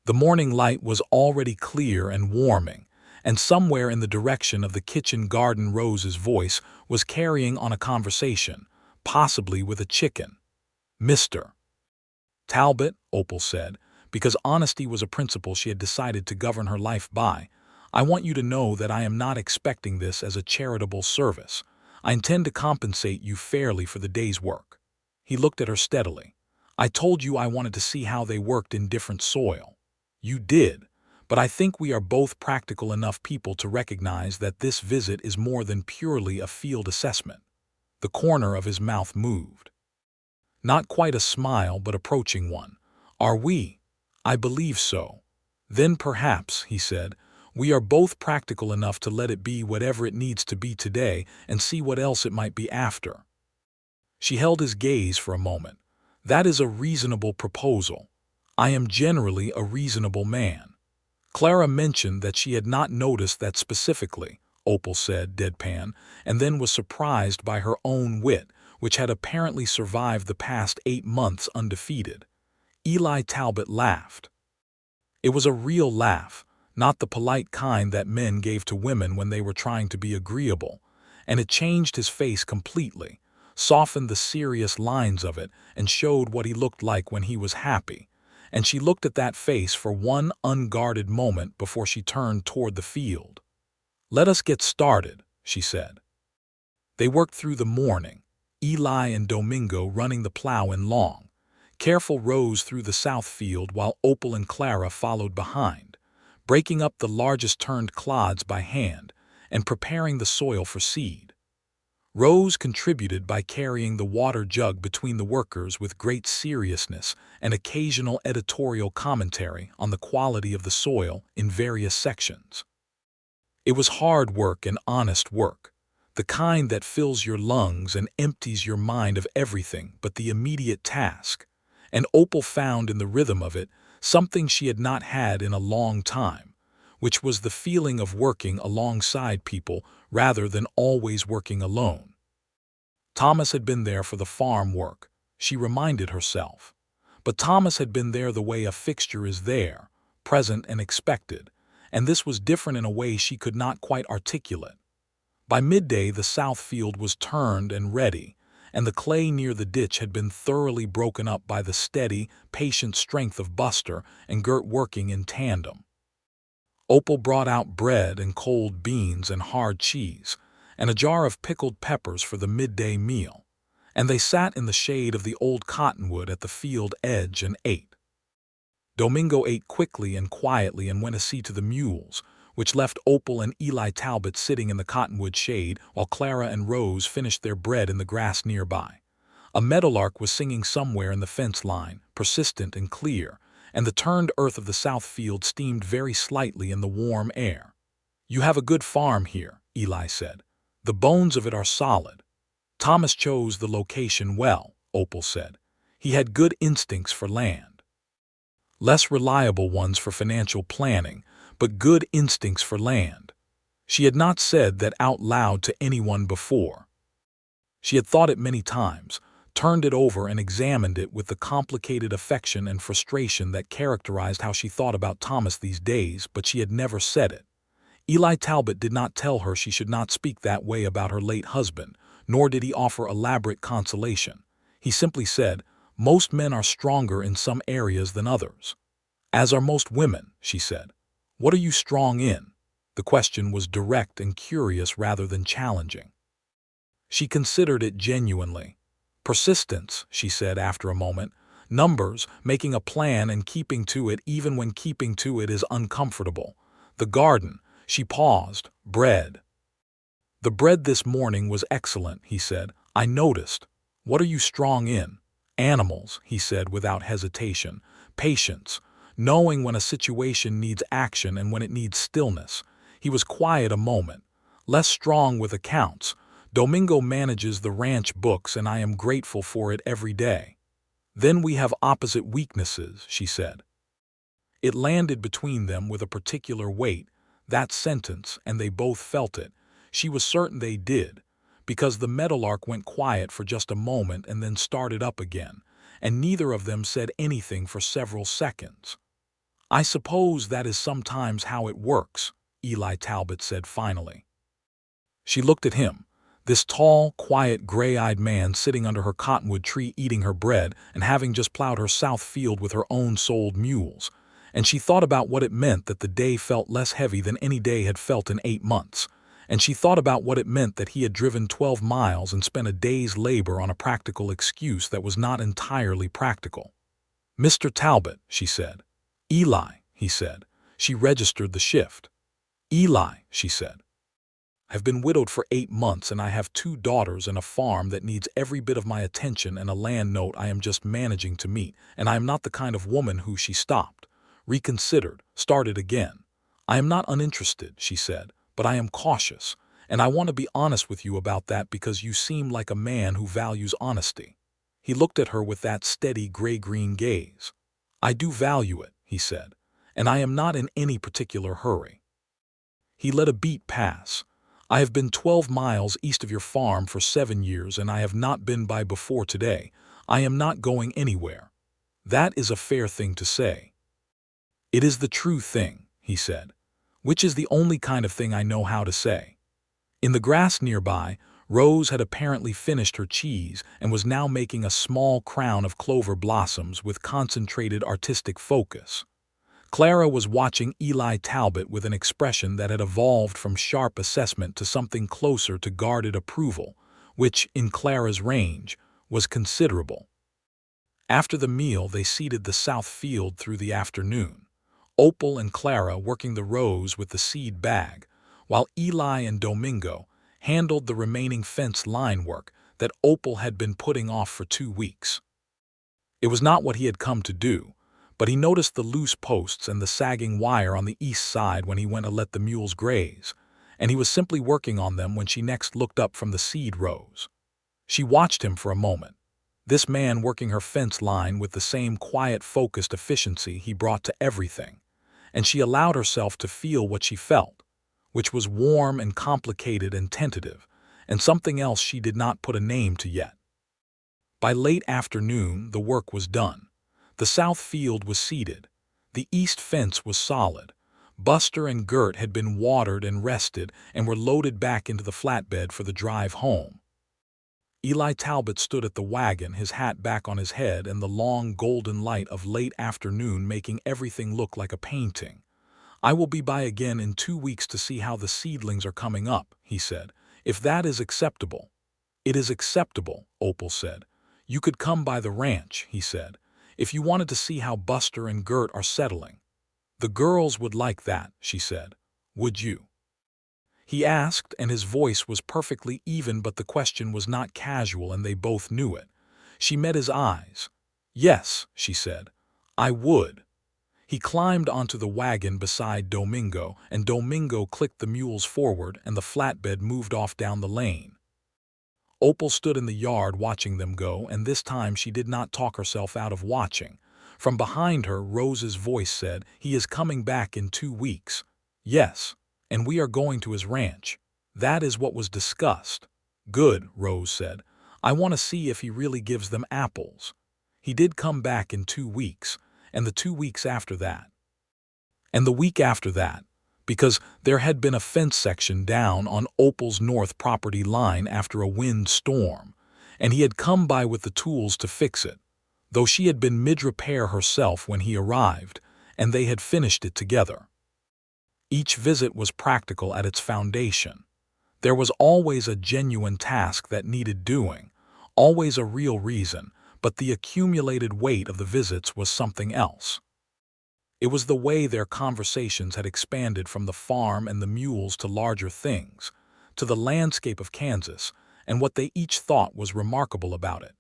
The morning light was already clear and warming, and somewhere in the direction of the kitchen garden Rose's voice was carrying on a conversation, possibly with a chicken. "Mr. Talbot," Opal said, because honesty was a principle she had decided to govern her life by. "I want you to know that I am not expecting this as a charitable service. I intend to compensate you fairly for the day's work." He looked at her steadily. "I told you I wanted to see how they worked in different soil. You did, but I think we are both practical enough people to recognize that this visit is more than purely a field assessment." The corner of his mouth moved. Not quite a smile, but approaching one. "Are we?" "I believe so." "Then perhaps," he said, "we are both practical enough to let it be whatever it needs to be today and see what else it might be after." She held his gaze for a moment. "That is a reasonable proposal. I am generally a reasonable man." Clara mentioned that she had not noticed that specifically, Opal said, deadpan, and then was surprised by her own wit, which had apparently survived the past 8 months undefeated. Eli Talbot laughed. It was a real laugh, not the polite kind that men gave to women when they were trying to be agreeable, and it changed his face completely, softened the serious lines of it, and showed what he looked like when he was happy. And she looked at that face for one unguarded moment before she turned toward the field. "Let us get started," she said. They worked through the morning, Eli and Domingo running the plow in long, careful rows through the south field while Opal and Clara followed behind, breaking up the largest turned clods by hand and preparing the soil for seed. Rose contributed by carrying the water jug between the workers with great seriousness and occasional editorial commentary on the quality of the soil in various sections. It was hard work and honest work, the kind that fills your lungs and empties your mind of everything but the immediate task, and Opal found in the rhythm of it something she had not had in a long time, which was the feeling of working alongside people rather than always working alone. Thomas had been there for the farm work, she reminded herself. But Thomas had been there the way a fixture is there, present and expected, and this was different in a way she could not quite articulate. By midday the south field was turned and ready, and the clay near the ditch had been thoroughly broken up by the steady, patient strength of Buster and Gert working in tandem. Opal brought out bread and cold beans and hard cheese, and a jar of pickled peppers for the midday meal, and they sat in the shade of the old cottonwood at the field edge and ate. Domingo ate quickly and quietly and went to see to the mules, which left Opal and Eli Talbot sitting in the cottonwood shade while Clara and Rose finished their bread in the grass nearby. A meadowlark was singing somewhere in the fence line, persistent and clear, and the turned earth of the south field steamed very slightly in the warm air. "You have a good farm here," Eli said. "The bones of it are solid." "Thomas chose the location well," Opal said. "He had good instincts for land. Less reliable ones for financial planning, but good instincts for land." She had not said that out loud to anyone before. She had thought it many times, turned it over and examined it with the complicated affection and frustration that characterized how she thought about Thomas these days, but she had never said it. Eli Talbot did not tell her she should not speak that way about her late husband, nor did he offer elaborate consolation. He simply said, "Most men are stronger in some areas than others." "As are most women," she said. "What are you strong in?" The question was direct and curious rather than challenging. She considered it genuinely. "Persistence," she said after a moment. "Numbers, making a plan and keeping to it even when keeping to it is uncomfortable. The garden." She paused. "Bread." "The bread this morning was excellent," he said. "I noticed." "What are you strong in?" "Animals," he said without hesitation. "Patience, knowing when a situation needs action and when it needs stillness." He was quiet a moment. "Less strong with accounts. Domingo manages the ranch books and I am grateful for it every day." "Then we have opposite weaknesses," she said. It landed between them with a particular weight, that sentence, and they both felt it. She was certain they did, because the meadowlark went quiet for just a moment and then started up again, and neither of them said anything for several seconds. "I suppose that is sometimes how it works," Eli Talbot said finally. She looked at him. This tall, quiet, gray-eyed man sitting under her cottonwood tree eating her bread and having just plowed her south field with her own sold mules. And she thought about what it meant that the day felt less heavy than any day had felt in 8 months. And she thought about what it meant that he had driven 12 miles and spent a day's labor on a practical excuse that was not entirely practical. "Mr. Talbot," she said. "Eli," he said. She registered the shift. "Eli," she said. "I've been widowed for 8 months and I have 2 daughters and a farm that needs every bit of my attention and a land note I am just managing to meet, and I am not the kind of woman who..." She stopped, reconsidered, started again. "I am not uninterested," she said, "but I am cautious, and I want to be honest with you about that because you seem like a man who values honesty." He looked at her with that steady gray-green gaze. "I do value it," he said, "and I am not in any particular hurry." He let a beat pass. "I have been 12 miles east of your farm for 7 years and I have not been by before today. I am not going anywhere." "That is a fair thing to say." "It is the true thing," he said, "which is the only kind of thing I know how to say." In the grass nearby, Rose had apparently finished her cheese and was now making a small crown of clover blossoms with concentrated artistic focus. Clara was watching Eli Talbot with an expression that had evolved from sharp assessment to something closer to guarded approval, which, in Clara's range, was considerable. After the meal, they seeded the south field through the afternoon, Opal and Clara working the rows with the seed bag, while Eli and Domingo handled the remaining fence line work that Opal had been putting off for 2 weeks. It was not what he had come to do, but he noticed the loose posts and the sagging wire on the east side when he went to let the mules graze, and he was simply working on them when she next looked up from the seed rows. She watched him for a moment, this man working her fence line with the same quiet, focused efficiency he brought to everything, and she allowed herself to feel what she felt, which was warm and complicated and tentative, and something else she did not put a name to yet. By late afternoon, the work was done. The south field was seeded. The east fence was solid. Buster and Gert had been watered and rested and were loaded back into the flatbed for the drive home. Eli Talbot stood at the wagon, his hat back on his head and the long golden light of late afternoon making everything look like a painting. "I will be by again in 2 weeks to see how the seedlings are coming up," he said, "if that is acceptable." "It is acceptable," Opal said. "You could come by the ranch," he said, "if you wanted to see how Buster and Gert are settling." "The girls would like that," she said. "Would you?" He asked, and his voice was perfectly even, but the question was not casual and they both knew it. She met his eyes. "Yes," she said, "I would." He climbed onto the wagon beside Domingo, and Domingo clicked the mules forward and the flatbed moved off down the lane. Opal stood in the yard watching them go, and this time she did not talk herself out of watching. From behind her, Rose's voice said, "He is coming back in 2 weeks. "Yes, and we are going to his ranch. That is what was discussed." "Good," Rose said. "I want to see if he really gives them apples." He did come back in 2 weeks, and the 2 weeks after that, and the week after that, because there had been a fence section down on Opal's north property line after a wind storm, and he had come by with the tools to fix it, though she had been mid-repair herself when he arrived, and they had finished it together. Each visit was practical at its foundation. There was always a genuine task that needed doing, always a real reason, but the accumulated weight of the visits was something else. It was the way their conversations had expanded from the farm and the mules to larger things, to the landscape of Kansas and what they each thought was remarkable about it,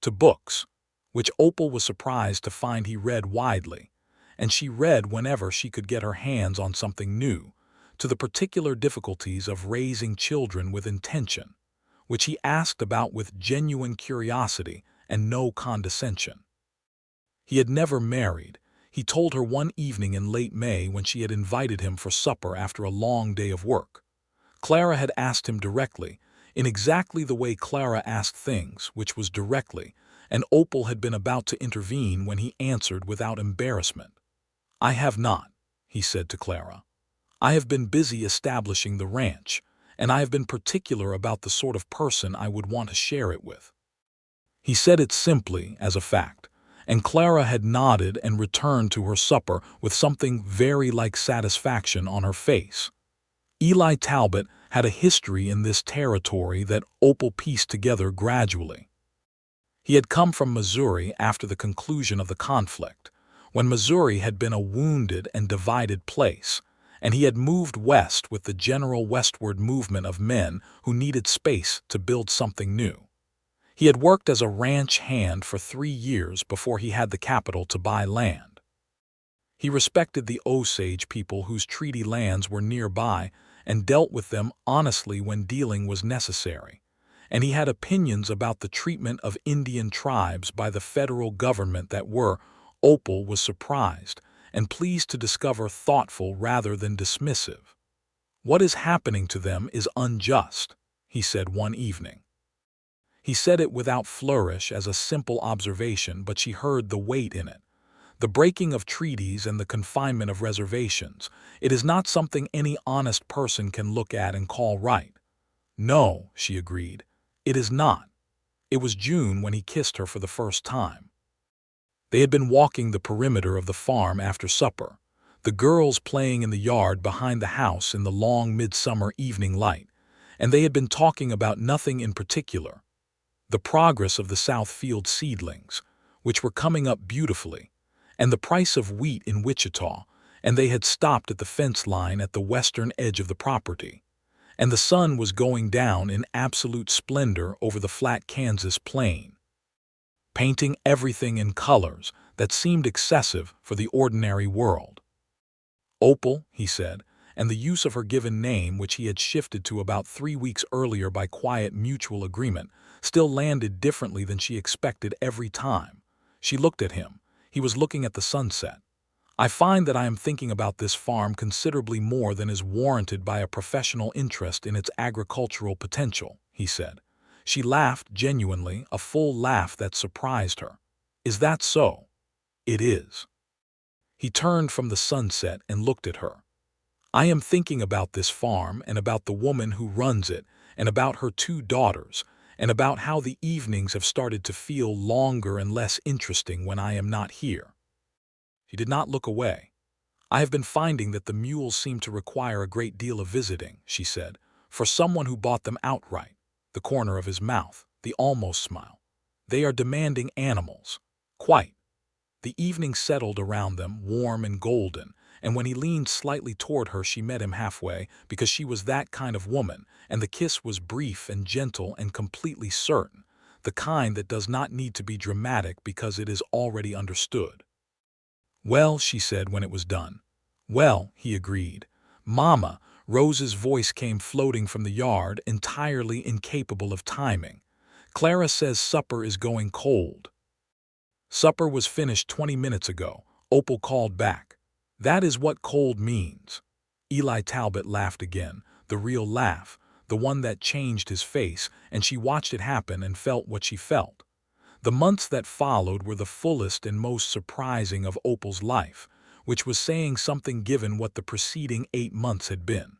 to books, which Opal was surprised to find he read widely, and she read whenever she could get her hands on something new, to the particular difficulties of raising children with intention, which he asked about with genuine curiosity and no condescension. He had never married. He told her one evening in late May when she had invited him for supper after a long day of work. Clara had asked him directly, in exactly the way Clara asked things, which was directly, and Opal had been about to intervene when he answered without embarrassment. "I have not," he said to Clara. "I have been busy establishing the ranch, and I have been particular about the sort of person I would want to share it with." He said it simply, as a fact, and Clara had nodded and returned to her supper with something very like satisfaction on her face. Eli Talbot had a history in this territory that Opal pieced together gradually. He had come from Missouri after the conclusion of the conflict, when Missouri had been a wounded and divided place, and he had moved west with the general westward movement of men who needed space to build something new. He had worked as a ranch hand for 3 years before he had the capital to buy land. He respected the Osage people whose treaty lands were nearby and dealt with them honestly when dealing was necessary, and he had opinions about the treatment of Indian tribes by the federal government that were, Opal was surprised and pleased to discover, thoughtful rather than dismissive. "What is happening to them is unjust," he said one evening. He said it without flourish as a simple observation, but she heard the weight in it. The breaking of treaties and the confinement of reservations, it is not something any honest person can look at and call right. "No," she agreed, "it is not." It was June when he kissed her for the first time. They had been walking the perimeter of the farm after supper, the girls playing in the yard behind the house in the long midsummer evening light, and they had been talking about nothing in particular. The progress of the Southfield seedlings, which were coming up beautifully, and the price of wheat in Wichita, and they had stopped at the fence line at the western edge of the property, and the sun was going down in absolute splendor over the flat Kansas plain, painting everything in colors that seemed excessive for the ordinary world. "Opal," he said, and the use of her given name, which he had shifted to about 3 weeks earlier by quiet mutual agreement, still landed differently than she expected every time. She looked at him. He was looking at the sunset. "I find that I am thinking about this farm considerably more than is warranted by a professional interest in its agricultural potential," he said. She laughed genuinely, a full laugh that surprised her. "Is that so?" "It is." He turned from the sunset and looked at her. "I am thinking about this farm and about the woman who runs it and about her 2 daughters, and about how the evenings have started to feel longer and less interesting when I am not here." She did not look away. "I have been finding that the mules seem to require a great deal of visiting," she said, "for someone who bought them outright." The corner of his mouth, the almost smile. "They are demanding animals." "Quite." The evening settled around them, warm and golden, and when he leaned slightly toward her she met him halfway, because she was that kind of woman, and the kiss was brief and gentle and completely certain, the kind that does not need to be dramatic because it is already understood. "Well," she said when it was done. "Well," he agreed. "Mama," Rose's voice came floating from the yard, entirely incapable of timing. "Clara says supper is going cold." "Supper was finished 20 minutes ago," Opal called back. "That is what cold means." Eli Talbot laughed again, the real laugh, the one that changed his face, and she watched it happen and felt what she felt. The months that followed were the fullest and most surprising of Opal's life, which was saying something given what the preceding 8 months had been.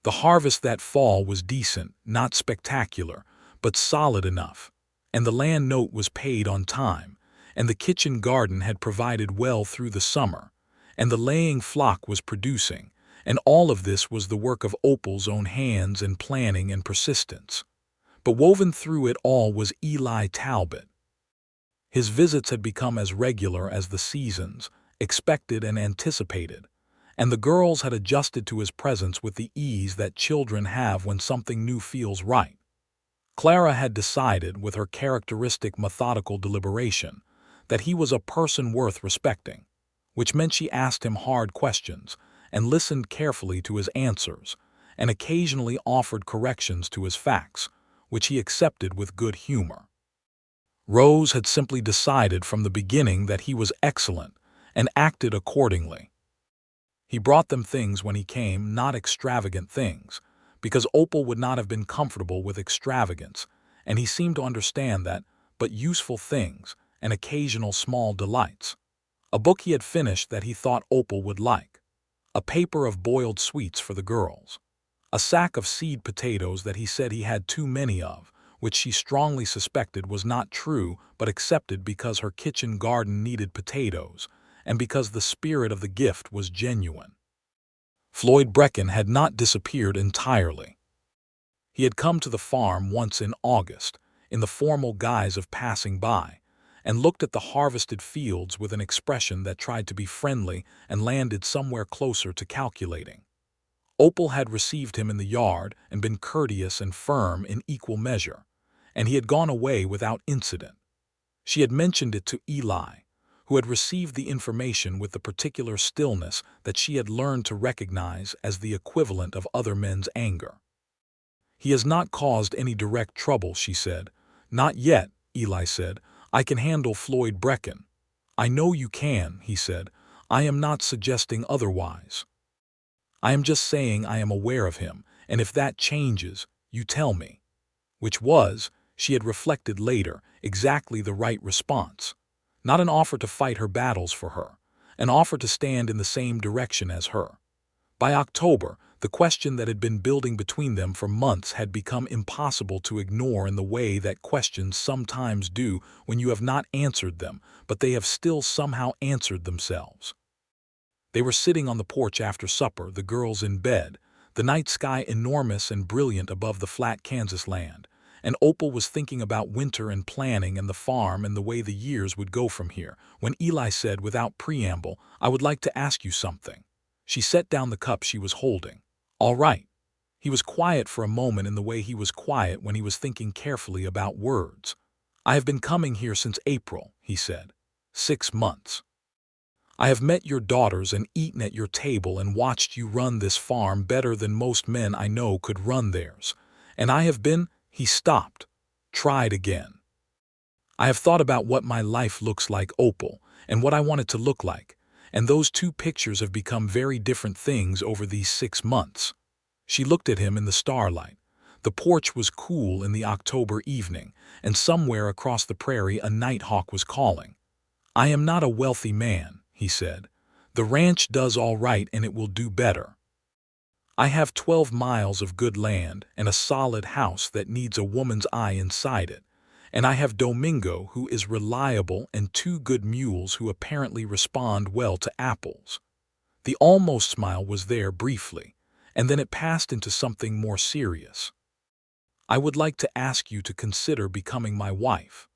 The harvest that fall was decent, not spectacular, but solid enough, and the land note was paid on time, and the kitchen garden had provided well through the summer, and the laying flock was producing, and all of this was the work of Opal's own hands and planning and persistence. But woven through it all was Eli Talbot. His visits had become as regular as the seasons, expected and anticipated, and the girls had adjusted to his presence with the ease that children have when something new feels right. Clara had decided, with her characteristic methodical deliberation, that he was a person worth respecting, which meant she asked him hard questions and listened carefully to his answers, and occasionally offered corrections to his facts, which he accepted with good humor. Rose had simply decided from the beginning that he was excellent and acted accordingly. He brought them things when he came, not extravagant things, because Opal would not have been comfortable with extravagance, and he seemed to understand that, but useful things and occasional small delights. A book he had finished that he thought Opal would like. A paper of boiled sweets for the girls. A sack of seed potatoes that he said he had too many of, which she strongly suspected was not true but accepted because her kitchen garden needed potatoes, and because the spirit of the gift was genuine. Floyd Brecken had not disappeared entirely. He had come to the farm once in August, in the formal guise of passing by, and looked at the harvested fields with an expression that tried to be friendly and landed somewhere closer to calculating. Opal had received him in the yard and been courteous and firm in equal measure, and he had gone away without incident. She had mentioned it to Eli, who had received the information with the particular stillness that she had learned to recognize as the equivalent of other men's anger. "He has not caused any direct trouble," she said. "Not yet," Eli said. "I can handle Floyd Brecken." "I know you can," he said. "I am not suggesting otherwise. I am just saying I am aware of him, and if that changes, you tell me." Which was, she had reflected later, exactly the right response. Not an offer to fight her battles for her, an offer to stand in the same direction as her. By October, the question that had been building between them for months had become impossible to ignore in the way that questions sometimes do when you have not answered them, but they have still somehow answered themselves. They were sitting on the porch after supper, the girls in bed, the night sky enormous and brilliant above the flat Kansas land, and Opal was thinking about winter and planning and the farm and the way the years would go from here, when Eli said without preamble, "I would like to ask you something." She set down the cup she was holding. "All right." He was quiet for a moment in the way he was quiet when he was thinking carefully about words. "I have been coming here since April," he said. 6 months. I have met your daughters and eaten at your table and watched you run this farm better than most men I know could run theirs. And I have been—" he stopped, tried again. "I have thought about what my life looks like, Opal, and what I want it to look like, and those two pictures have become very different things over these 6 months. She looked at him in the starlight. The porch was cool in the October evening, and somewhere across the prairie a nighthawk was calling. "I am not a wealthy man," he said. "The ranch does all right and it will do better. I have 12 miles of good land and a solid house that needs a woman's eye inside it, and I have Domingo who is reliable and 2 good mules who apparently respond well to apples." The almost smile was there briefly, and then it passed into something more serious. "I would like to ask you to consider becoming my wife.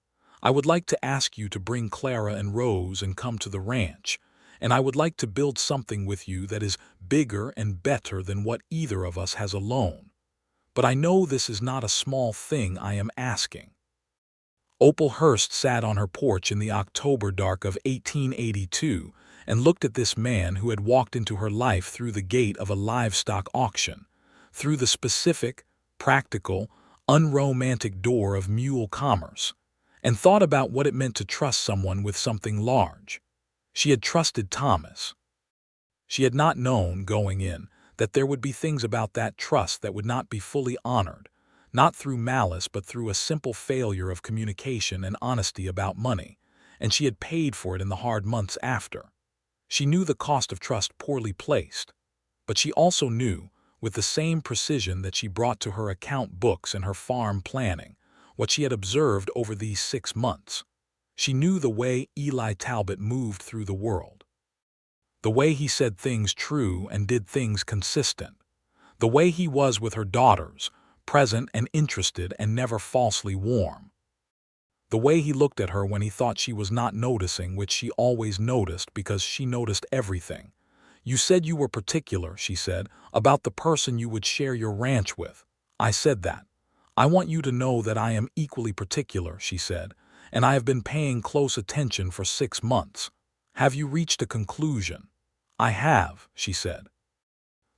I would like to ask you to bring Clara and Rose and come to the ranch, and I would like to build something with you that is bigger and better than what either of us has alone. But I know this is not a small thing I am asking." Opal Hurst sat on her porch in the October dark of 1882 and looked at this man who had walked into her life through the gate of a livestock auction, through the specific, practical, unromantic door of mule commerce, and thought about what it meant to trust someone with something large. She had trusted Thomas. She had not known, going in, that there would be things about that trust that would not be fully honored, not through malice but through a simple failure of communication and honesty about money, and she had paid for it in the hard months after. She knew the cost of trust poorly placed, but she also knew, with the same precision that she brought to her account books and her farm planning, what she had observed over these 6 months. She knew the way Eli Talbot moved through the world. The way he said things true and did things consistent. The way he was with her daughters, present and interested and never falsely warm. The way he looked at her when he thought she was not noticing, which she always noticed because she noticed everything. "You said you were particular," she said, "about the person you would share your ranch with." "I said that. I want you to know that I am equally particular," she said, "and I have been paying close attention for 6 months. Have you reached a conclusion?" "I have," she said.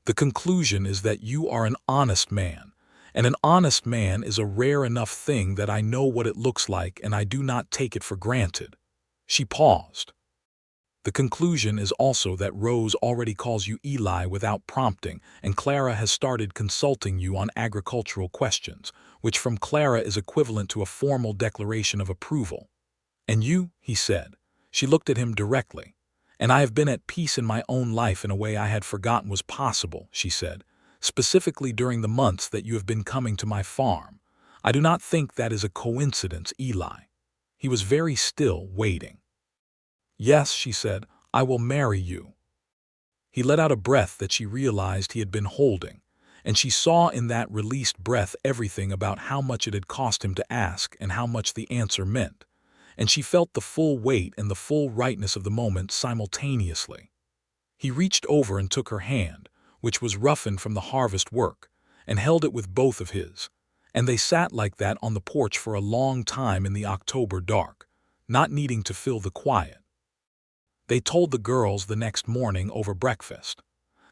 "The conclusion is that you are an honest man, and an honest man is a rare enough thing that I know what it looks like and I do not take it for granted." She paused. "The conclusion is also that Rose already calls you Eli without prompting, and Clara has started consulting you on agricultural questions, which from Clara is equivalent to a formal declaration of approval. And you," he said. She looked at him directly. "And I have been at peace in my own life in a way I had forgotten was possible," she said. specifically during the months that you have been coming to my farm. I do not think that is a coincidence, Eli." He was very still, waiting. "Yes," she said, "I will marry you." He let out a breath that she realized he had been holding, and she saw in that released breath everything about how much it had cost him to ask and how much the answer meant, and she felt the full weight and the full rightness of the moment simultaneously. He reached over and took her hand, which was roughened from the harvest work, and held it with both of his, and they sat like that on the porch for a long time in the October dark, not needing to fill the quiet. They told the girls the next morning over breakfast.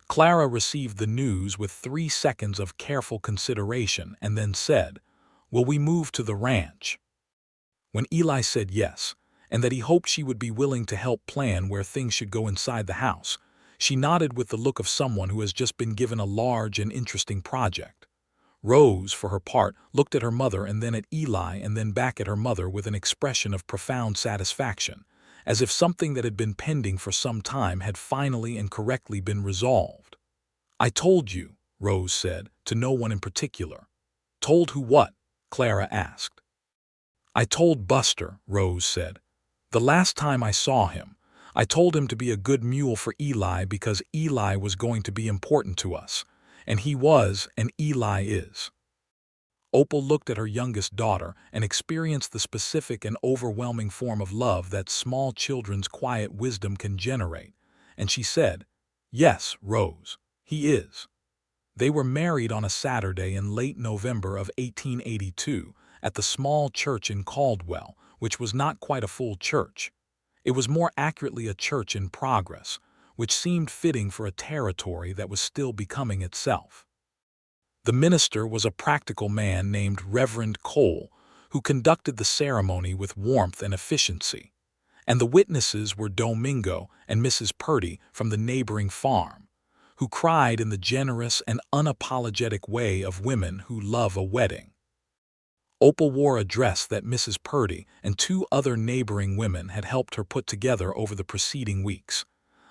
Clara received the news with 3 seconds of careful consideration and then said, "Will we move to the ranch?" When Eli said yes, and that he hoped she would be willing to help plan where things should go inside the house, she nodded with the look of someone who has just been given a large and interesting project. Rose, for her part, looked at her mother and then at Eli and then back at her mother with an expression of profound satisfaction, as if something that had been pending for some time had finally and correctly been resolved. "I told you," Rose said, "to no one in particular." "Told who what?" Clara asked. "I told Buster," Rose said. "The last time I saw him, I told him to be a good mule for Eli because Eli was going to be important to us, and he was, and Eli is." Opal looked at her youngest daughter and experienced the specific and overwhelming form of love that small children's quiet wisdom can generate, and she said, "Yes, Rose, he is." They were married on a Saturday in late November of 1882 at the small church in Caldwell, which was not quite a full church. It was more accurately a church in progress, which seemed fitting for a territory that was still becoming itself. The minister was a practical man named Reverend Cole, who conducted the ceremony with warmth and efficiency, and the witnesses were Domingo and Mrs. Purdy from the neighboring farm, who cried in the generous and unapologetic way of women who love a wedding. Opal wore a dress that Mrs. Purdy and 2 other neighboring women had helped her put together over the preceding weeks,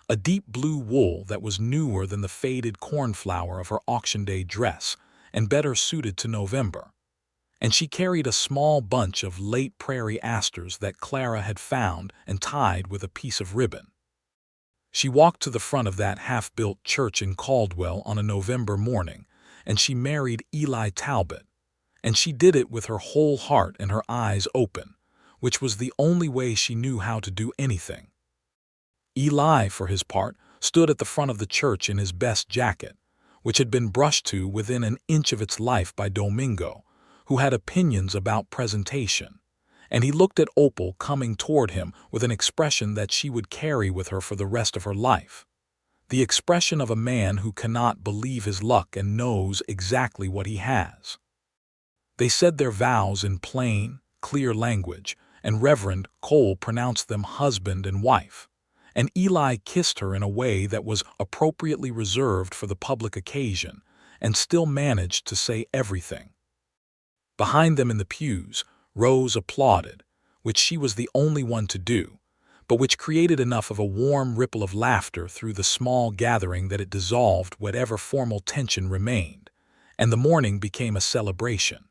a deep blue wool that was newer than the faded cornflower of her auction day dress and better suited to November, and she carried a small bunch of late prairie asters that Clara had found and tied with a piece of ribbon. She walked to the front of that half-built church in Caldwell on a November morning, and she married Eli Talbot, and she did it with her whole heart and her eyes open, which was the only way she knew how to do anything. Eli, for his part, stood at the front of the church in his best jacket, which had been brushed to within an inch of its life by Domingo, who had opinions about presentation, and he looked at Opal coming toward him with an expression that she would carry with her for the rest of her life. The expression of a man who cannot believe his luck and knows exactly what he has. They said their vows in plain, clear language, and Reverend Cole pronounced them husband and wife, and Eli kissed her in a way that was appropriately reserved for the public occasion and still managed to say everything. Behind them in the pews, Rose applauded, which she was the only one to do, but which created enough of a warm ripple of laughter through the small gathering that it dissolved whatever formal tension remained, and the morning became a celebration.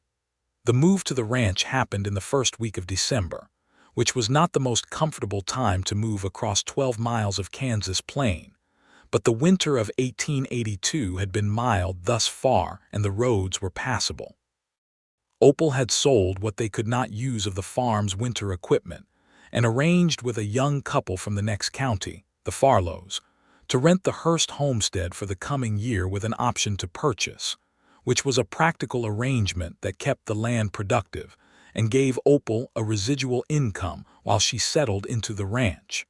The move to the ranch happened in the first week of December, which was not the most comfortable time to move across 12 miles of Kansas plain, but the winter of 1882 had been mild thus far and the roads were passable. Opal had sold what they could not use of the farm's winter equipment and arranged with a young couple from the next county, the Farlows, to rent the Hurst homestead for the coming year with an option to purchase, which was a practical arrangement that kept the land productive and gave Opal a residual income while she settled into the ranch.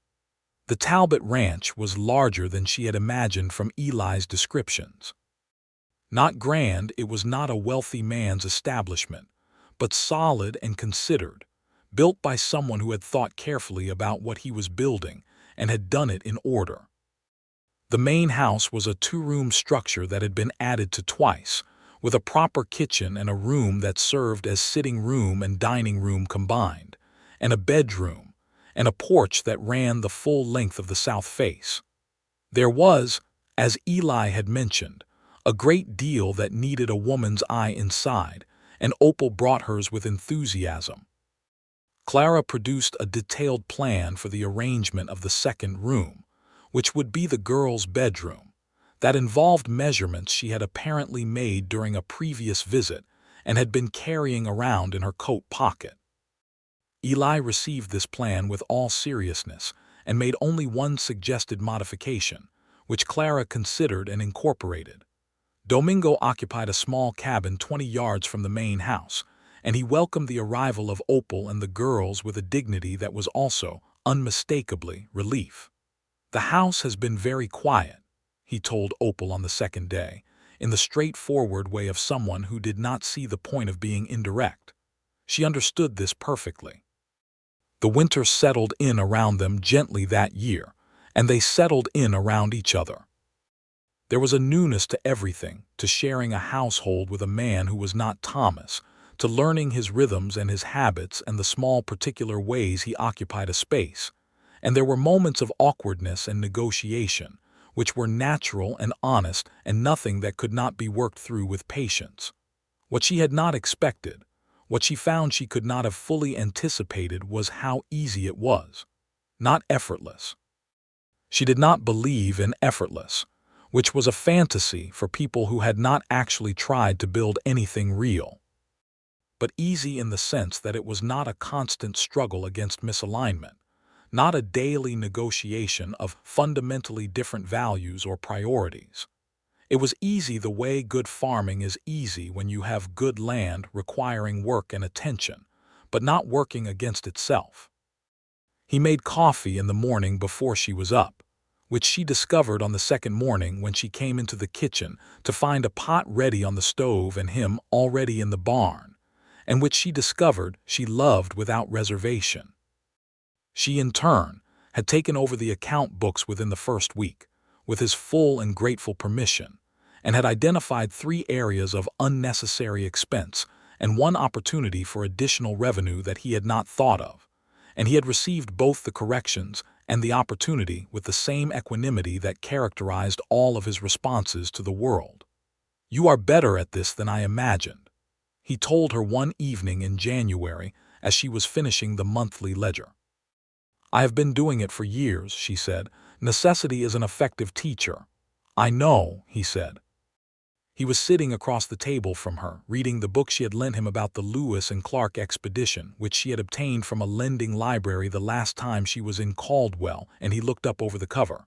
The Talbot Ranch was larger than she had imagined from Eli's descriptions. Not grand, it was not a wealthy man's establishment, but solid and considered, built by someone who had thought carefully about what he was building and had done it in order. The main house was a 2-room structure that had been added to twice, with a proper kitchen and a room that served as sitting room and dining room combined, and a bedroom, and a porch that ran the full length of the south face. There was, as Eli had mentioned, a great deal that needed a woman's eye inside, and Opal brought hers with enthusiasm. Clara produced a detailed plan for the arrangement of the second room, which would be the girl's bedroom, that involved measurements she had apparently made during a previous visit and had been carrying around in her coat pocket. Eli received this plan with all seriousness and made only one suggested modification, which Clara considered and incorporated. Domingo occupied a small cabin 20 yards from the main house, and he welcomed the arrival of Opal and the girls with a dignity that was also, unmistakably, relief. "The house has been very quiet," he told Opal on the second day, in the straightforward way of someone who did not see the point of being indirect. She understood this perfectly. The winter settled in around them gently that year, and they settled in around each other. There was a newness to everything, to sharing a household with a man who was not Thomas, to learning his rhythms and his habits and the small particular ways he occupied a space, and there were moments of awkwardness and negotiation, which were natural and honest and nothing that could not be worked through with patience. What she had not expected, what she found she could not have fully anticipated, was how easy it was, not effortless. She did not believe in effortless, which was a fantasy for people who had not actually tried to build anything real, but easy in the sense that it was not a constant struggle against misalignment, not a daily negotiation of fundamentally different values or priorities. It was easy the way good farming is easy when you have good land requiring work and attention, but not working against itself. He made coffee in the morning before she was up, which she discovered on the second morning when she came into the kitchen to find a pot ready on the stove and him already in the barn, and which she discovered she loved without reservation. She, in turn, had taken over the account books within the first week, with his full and grateful permission, and had identified 3 areas of unnecessary expense and 1 opportunity for additional revenue that he had not thought of, and he had received both the corrections and the opportunity with the same equanimity that characterized all of his responses to the world. "You are better at this than I imagined," he told her one evening in January as she was finishing the monthly ledger. "I have been doing it for years," she said. "Necessity is an effective teacher." "I know," he said. He was sitting across the table from her, reading the book she had lent him about the Lewis and Clark expedition, which she had obtained from a lending library the last time she was in Caldwell, and he looked up over the cover.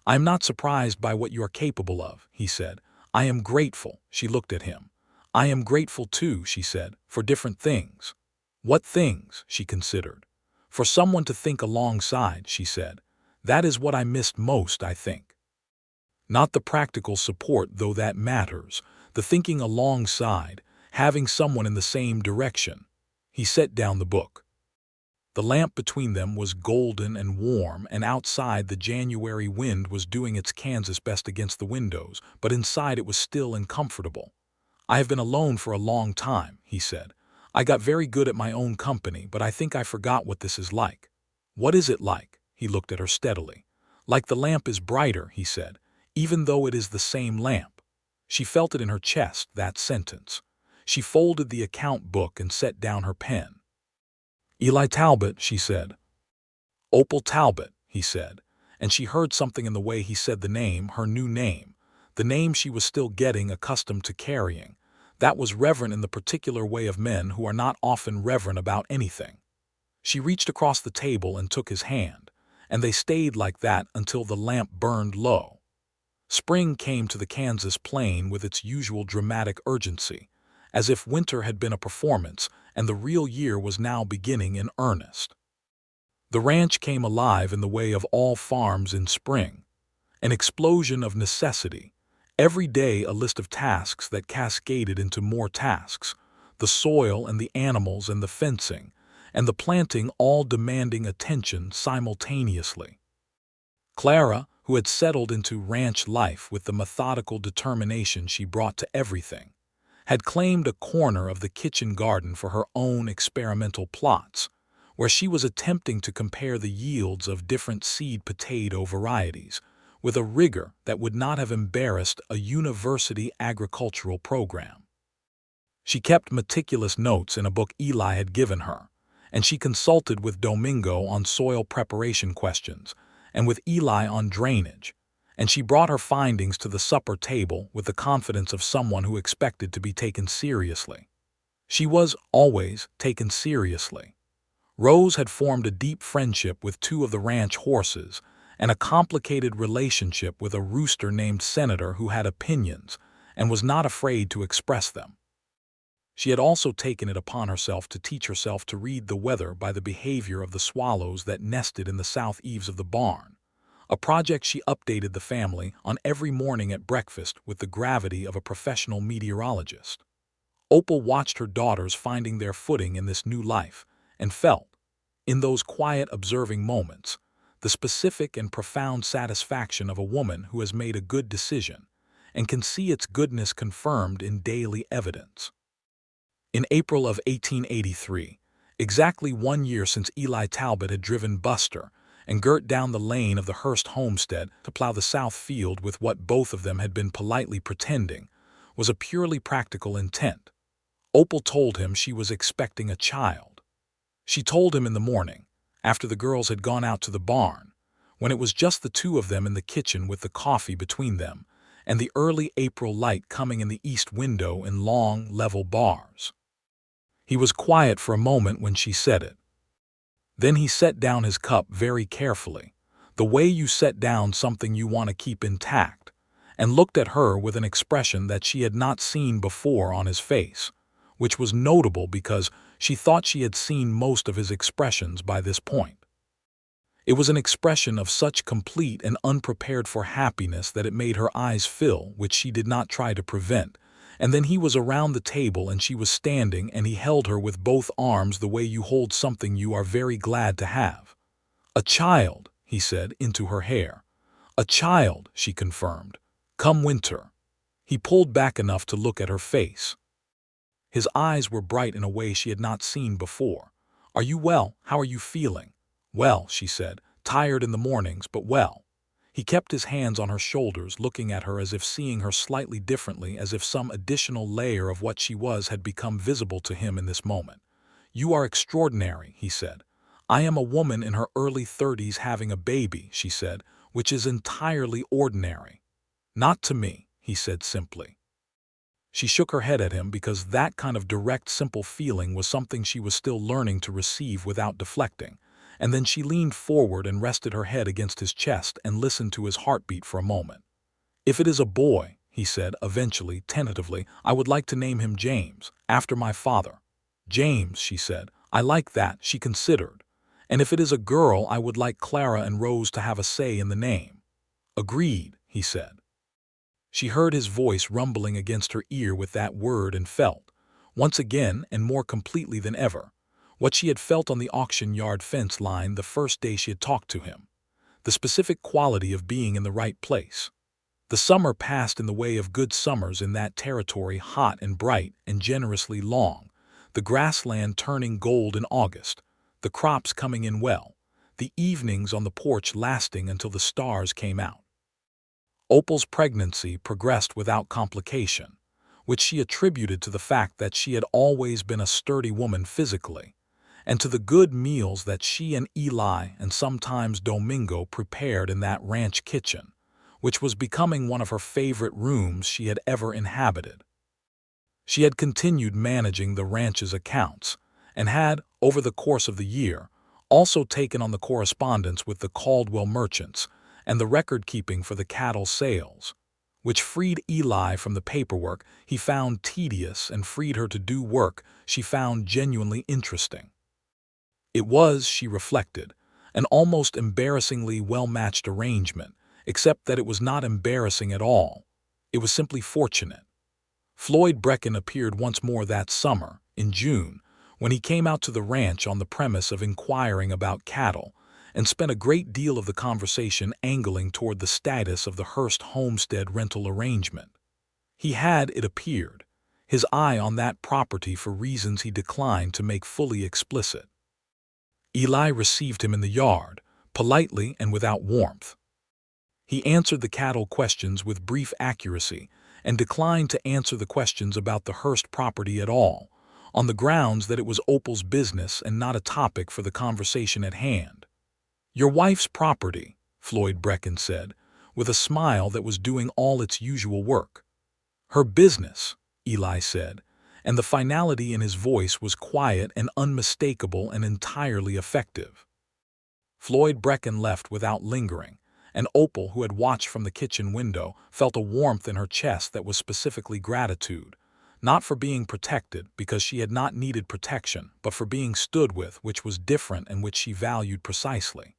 "I am not surprised by what you are capable of," he said. "I am grateful." She looked at him. "I am grateful too," she said, "for different things." "What things?" she considered. "For someone to think alongside," she said. "That is what I missed most, I think. Not the practical support, though that matters, the thinking alongside, having someone in the same direction." He set down the book. The lamp between them was golden and warm, and outside the January wind was doing its Kansas best against the windows, but inside it was still and comfortable. "I have been alone for a long time," he said. "I got very good at my own company, but I think I forgot what this is like." "What is it like?" He looked at her steadily. "Like the lamp is brighter," he said, "even though it is the same lamp." She felt it in her chest, that sentence. She folded the account book and set down her pen. "Eli Talbot," she said. "Opal Talbot," he said, and she heard something in the way he said the name, her new name, the name she was still getting accustomed to carrying, that was reverent in the particular way of men who are not often reverent about anything. She reached across the table and took his hand, and they stayed like that until the lamp burned low. Spring came to the Kansas plain with its usual dramatic urgency, as if winter had been a performance and the real year was now beginning in earnest. The ranch came alive in the way of all farms in spring, an explosion of necessity, every day a list of tasks that cascaded into more tasks, the soil and the animals and the fencing, and the planting all demanding attention simultaneously. Clara, who had settled into ranch life with the methodical determination she brought to everything, had claimed a corner of the kitchen garden for her own experimental plots, where she was attempting to compare the yields of different seed potato varieties, with a rigor that would not have embarrassed a university agricultural program. She kept meticulous notes in a book Eli had given her, and she consulted with Domingo on soil preparation questions and with Eli on drainage, and she brought her findings to the supper table with the confidence of someone who expected to be taken seriously. She was always taken seriously. Rose had formed a deep friendship with two of the ranch horses and a complicated relationship with a rooster named Senator who had opinions and was not afraid to express them. She had also taken it upon herself to teach herself to read the weather by the behavior of the swallows that nested in the south eaves of the barn, a project she updated the family on every morning at breakfast with the gravity of a professional meteorologist. Opal watched her daughters finding their footing in this new life and felt, in those quiet observing moments, the specific and profound satisfaction of a woman who has made a good decision and can see its goodness confirmed in daily evidence. In April of 1883, exactly 1 year since Eli Talbot had driven Buster and girt down the lane of the Hurst homestead to plow the south field with what both of them had been politely pretending was a purely practical intent, Opal told him she was expecting a child. She told him in the morning, after the girls had gone out to the barn, when it was just the two of them in the kitchen with the coffee between them and the early April light coming in the east window in long, level bars. He was quiet for a moment when she said it. Then he set down his cup very carefully, the way you set down something you want to keep intact, and looked at her with an expression that she had not seen before on his face, which was notable because she thought she had seen most of his expressions by this point. It was an expression of such complete and unprepared for happiness that it made her eyes fill, which she did not try to prevent, and then he was around the table and she was standing and he held her with both arms the way you hold something you are very glad to have. "A child," he said into her hair. "A child," she confirmed. "Come winter." He pulled back enough to look at her face. His eyes were bright in a way she had not seen before. "Are you well? How are you feeling?" "Well," she said, "tired in the mornings, but well." He kept his hands on her shoulders, looking at her as if seeing her slightly differently, as if some additional layer of what she was had become visible to him in this moment. "You are extraordinary," he said. "I am a woman in her early 30s having a baby," she said, "which is entirely ordinary." "Not to me," he said simply. She shook her head at him because that kind of direct, simple feeling was something she was still learning to receive without deflecting. And then she leaned forward and rested her head against his chest and listened to his heartbeat for a moment. "If it is a boy," he said, eventually, tentatively, "I would like to name him James, after my father." "James," she said. "I like that," she considered. "And if it is a girl, I would like Clara and Rose to have a say in the name." "Agreed," he said. She heard his voice rumbling against her ear with that word and felt, once again and more completely than ever, what she had felt on the auction yard fence line the first day she had talked to him, the specific quality of being in the right place. The summer passed in the way of good summers in that territory, hot and bright and generously long, the grassland turning gold in August, the crops coming in well, the evenings on the porch lasting until the stars came out. Opal's pregnancy progressed without complication, which she attributed to the fact that she had always been a sturdy woman physically, and to the good meals that she and Eli and sometimes Domingo prepared in that ranch kitchen, which was becoming one of her favorite rooms she had ever inhabited. She had continued managing the ranch's accounts, and had, over the course of the year, also taken on the correspondence with the Caldwell merchants and the record-keeping for the cattle sales, which freed Eli from the paperwork he found tedious and freed her to do work she found genuinely interesting. It was, she reflected, an almost embarrassingly well-matched arrangement, except that it was not embarrassing at all. It was simply fortunate. Floyd Brecken appeared once more that summer, in June, when he came out to the ranch on the premise of inquiring about cattle, and spent a great deal of the conversation angling toward the status of the Hurst homestead rental arrangement. He had, it appeared, his eye on that property for reasons he declined to make fully explicit. Eli received him in the yard, politely and without warmth. He answered the cattle questions with brief accuracy and declined to answer the questions about the Hurst property at all, on the grounds that it was Opal's business and not a topic for the conversation at hand. "Your wife's property," Floyd Brecken said, with a smile that was doing all its usual work. "Her business," Eli said, and the finality in his voice was quiet and unmistakable and entirely effective. Floyd Brecken left without lingering, and Opal, who had watched from the kitchen window, felt a warmth in her chest that was specifically gratitude, not for being protected because she had not needed protection, but for being stood with, which was different and which she valued precisely.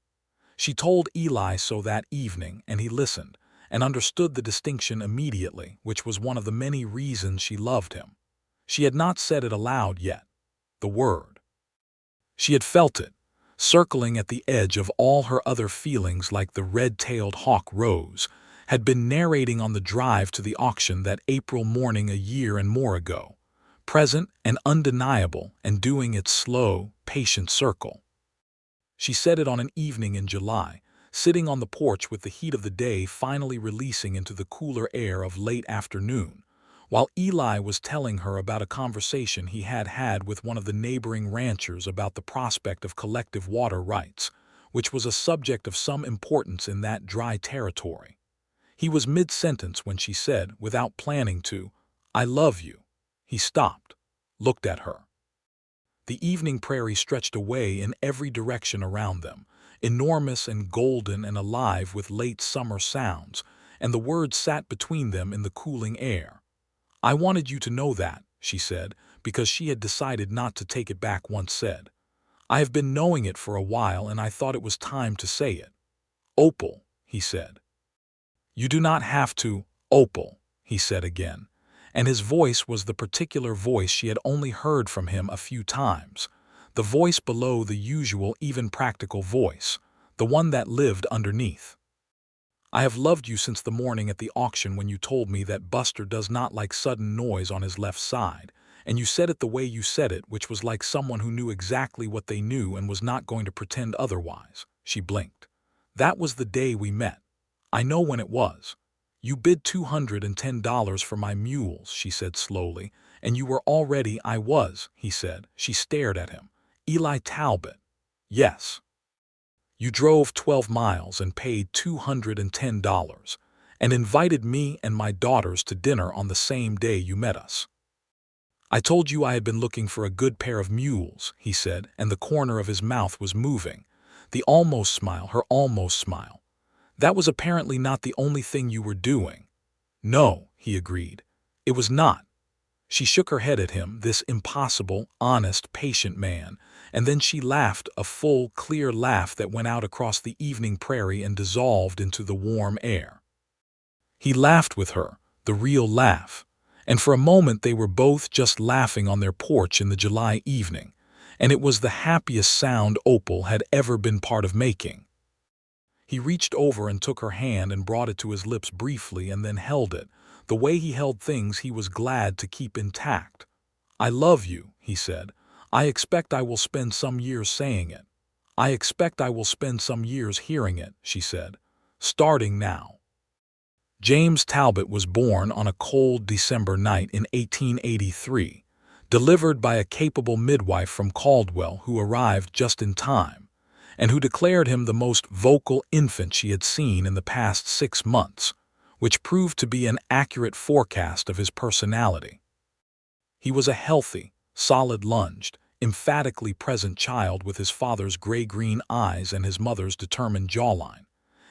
She told Eli so that evening, and he listened, and understood the distinction immediately, which was one of the many reasons she loved him. She had not said it aloud yet, the word. She had felt it, circling at the edge of all her other feelings like the red-tailed hawk Rose had been narrating on the drive to the auction that April morning a year and more ago, present and undeniable and doing its slow, patient circle. She said it on an evening in July, sitting on the porch with the heat of the day finally releasing into the cooler air of late afternoon, while Eli was telling her about a conversation he had had with one of the neighboring ranchers about the prospect of collective water rights, which was a subject of some importance in that dry territory. He was mid-sentence when she said, without planning to, "I love you." He stopped, looked at her. The evening prairie stretched away in every direction around them, enormous and golden and alive with late summer sounds, and the words sat between them in the cooling air. "I wanted you to know that," she said, because she had decided not to take it back once said. "I have been knowing it for a while and I thought it was time to say it." "Opal," he said. "You do not have to, Opal," he said again, and his voice was the particular voice she had only heard from him a few times, the voice below the usual even practical voice, the one that lived underneath. "I have loved you since the morning at the auction when you told me that Buster does not like sudden noise on his left side, and you said it the way you said it, which was like someone who knew exactly what they knew and was not going to pretend otherwise." She blinked. "That was the day we met. I know when it was. You bid $210 for my mules," she said slowly, "and you were already—" "I was," he said. She stared at him. "Eli Talbot." "Yes." "You drove 12 miles and paid $210, and invited me and my daughters to dinner on the same day you met us." "I told you I had been looking for a good pair of mules," he said, and the corner of his mouth was moving. The almost smile, her almost smile. "That was apparently not the only thing you were doing." "No," he agreed. "It was not." She shook her head at him, this impossible, honest, patient man, and then she laughed, a full, clear laugh that went out across the evening prairie and dissolved into the warm air. He laughed with her, the real laugh, and for a moment they were both just laughing on their porch in the July evening, and it was the happiest sound Opal had ever been part of making. He reached over and took her hand and brought it to his lips briefly and then held it, the way he held things he was glad to keep intact. "I love you," he said. "I expect I will spend some years saying it. I expect I will spend some years hearing it," she said, "starting now." James Talbot was born on a cold December night in 1883, delivered by a capable midwife from Caldwell who arrived just in time, and who declared him the most vocal infant she had seen in the past 6 months, which proved to be an accurate forecast of his personality. He was a healthy, solid-lunged, emphatically present child with his father's gray-green eyes and his mother's determined jawline,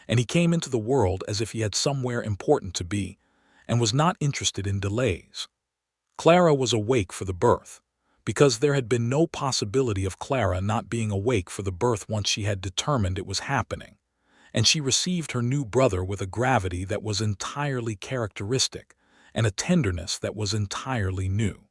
and he came into the world as if he had somewhere important to be, and was not interested in delays. Clara was awake for the birth, because there had been no possibility of Clara not being awake for the birth once she had determined it was happening, and she received her new brother with a gravity that was entirely characteristic and a tenderness that was entirely new.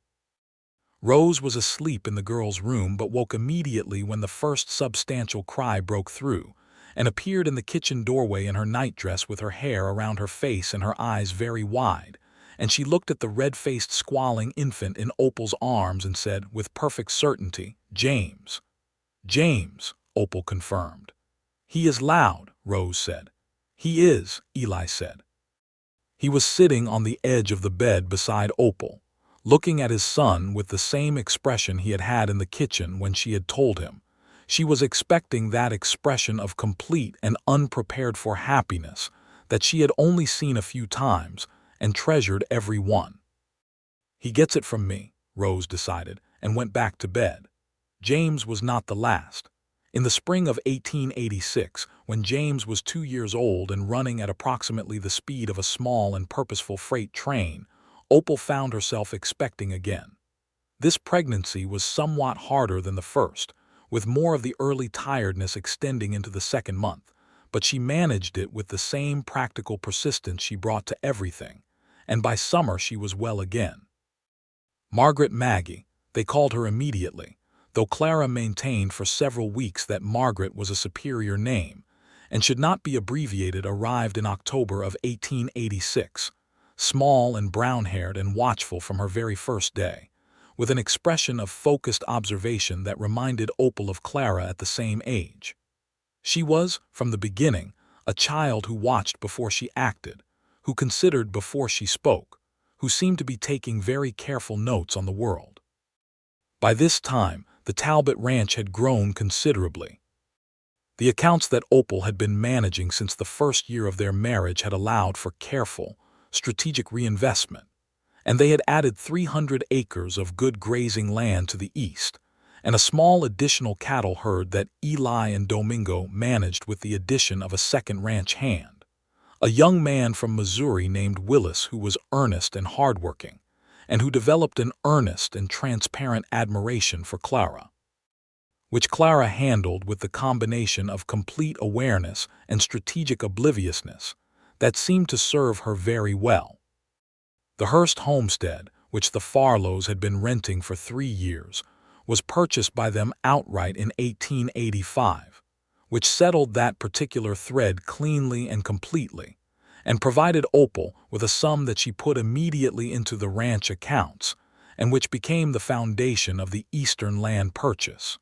Rose was asleep in the girl's room but woke immediately when the first substantial cry broke through, and appeared in the kitchen doorway in her nightdress with her hair around her face and her eyes very wide, and she looked at the red-faced squalling infant in Opal's arms and said, with perfect certainty, "James." "James," Opal confirmed. "He is loud," Rose said. "He is," Eli said. He was sitting on the edge of the bed beside Opal, looking at his son with the same expression he had had in the kitchen when she had told him. She was expecting that expression of complete and unprepared for happiness that she had only seen a few times and treasured every one. "He gets it from me," Rose decided, and went back to bed. James was not the last. In the spring of 1886, when James was 2 years old and running at approximately the speed of a small and purposeful freight train, Opal found herself expecting again. This pregnancy was somewhat harder than the first, with more of the early tiredness extending into the second month, but she managed it with the same practical persistence she brought to everything, and by summer she was well again. Margaret Maggie, they called her immediately, though Clara maintained for several weeks that Margaret was a superior name and should not be abbreviated, arrived in October of 1886, small and brown-haired and watchful from her very first day, with an expression of focused observation that reminded Opal of Clara at the same age. She was, from the beginning, a child who watched before she acted, who considered before she spoke, who seemed to be taking very careful notes on the world. By this time, the Talbot ranch had grown considerably. The accounts that Opal had been managing since the first year of their marriage had allowed for careful, strategic reinvestment, and they had added 300 acres of good grazing land to the east, and a small additional cattle herd that Eli and Domingo managed with the addition of a second ranch hand, a young man from Missouri named Willis who was earnest and hardworking, and who developed an earnest and transparent admiration for Clara, which Clara handled with the combination of complete awareness and strategic obliviousness that seemed to serve her very well. The Hurst homestead, which the Farlows had been renting for 3 years, was purchased by them outright in 1885, which settled that particular thread cleanly and completely, and provided Opal with a sum that she put immediately into the ranch accounts, and which became the foundation of the Eastern land purchase.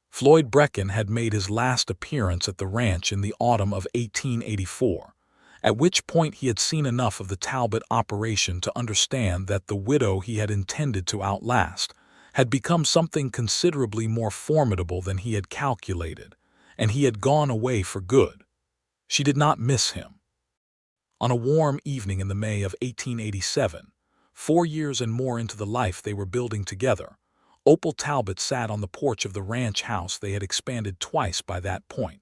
Floyd Brecken had made his last appearance at the ranch in the autumn of 1884, at which point he had seen enough of the Talbot operation to understand that the widow he had intended to outlast had become something considerably more formidable than he had calculated, and he had gone away for good. She did not miss him. On a warm evening in the May of 1887, 4 years and more into the life they were building together, Opal Talbot sat on the porch of the ranch house they had expanded twice by that point,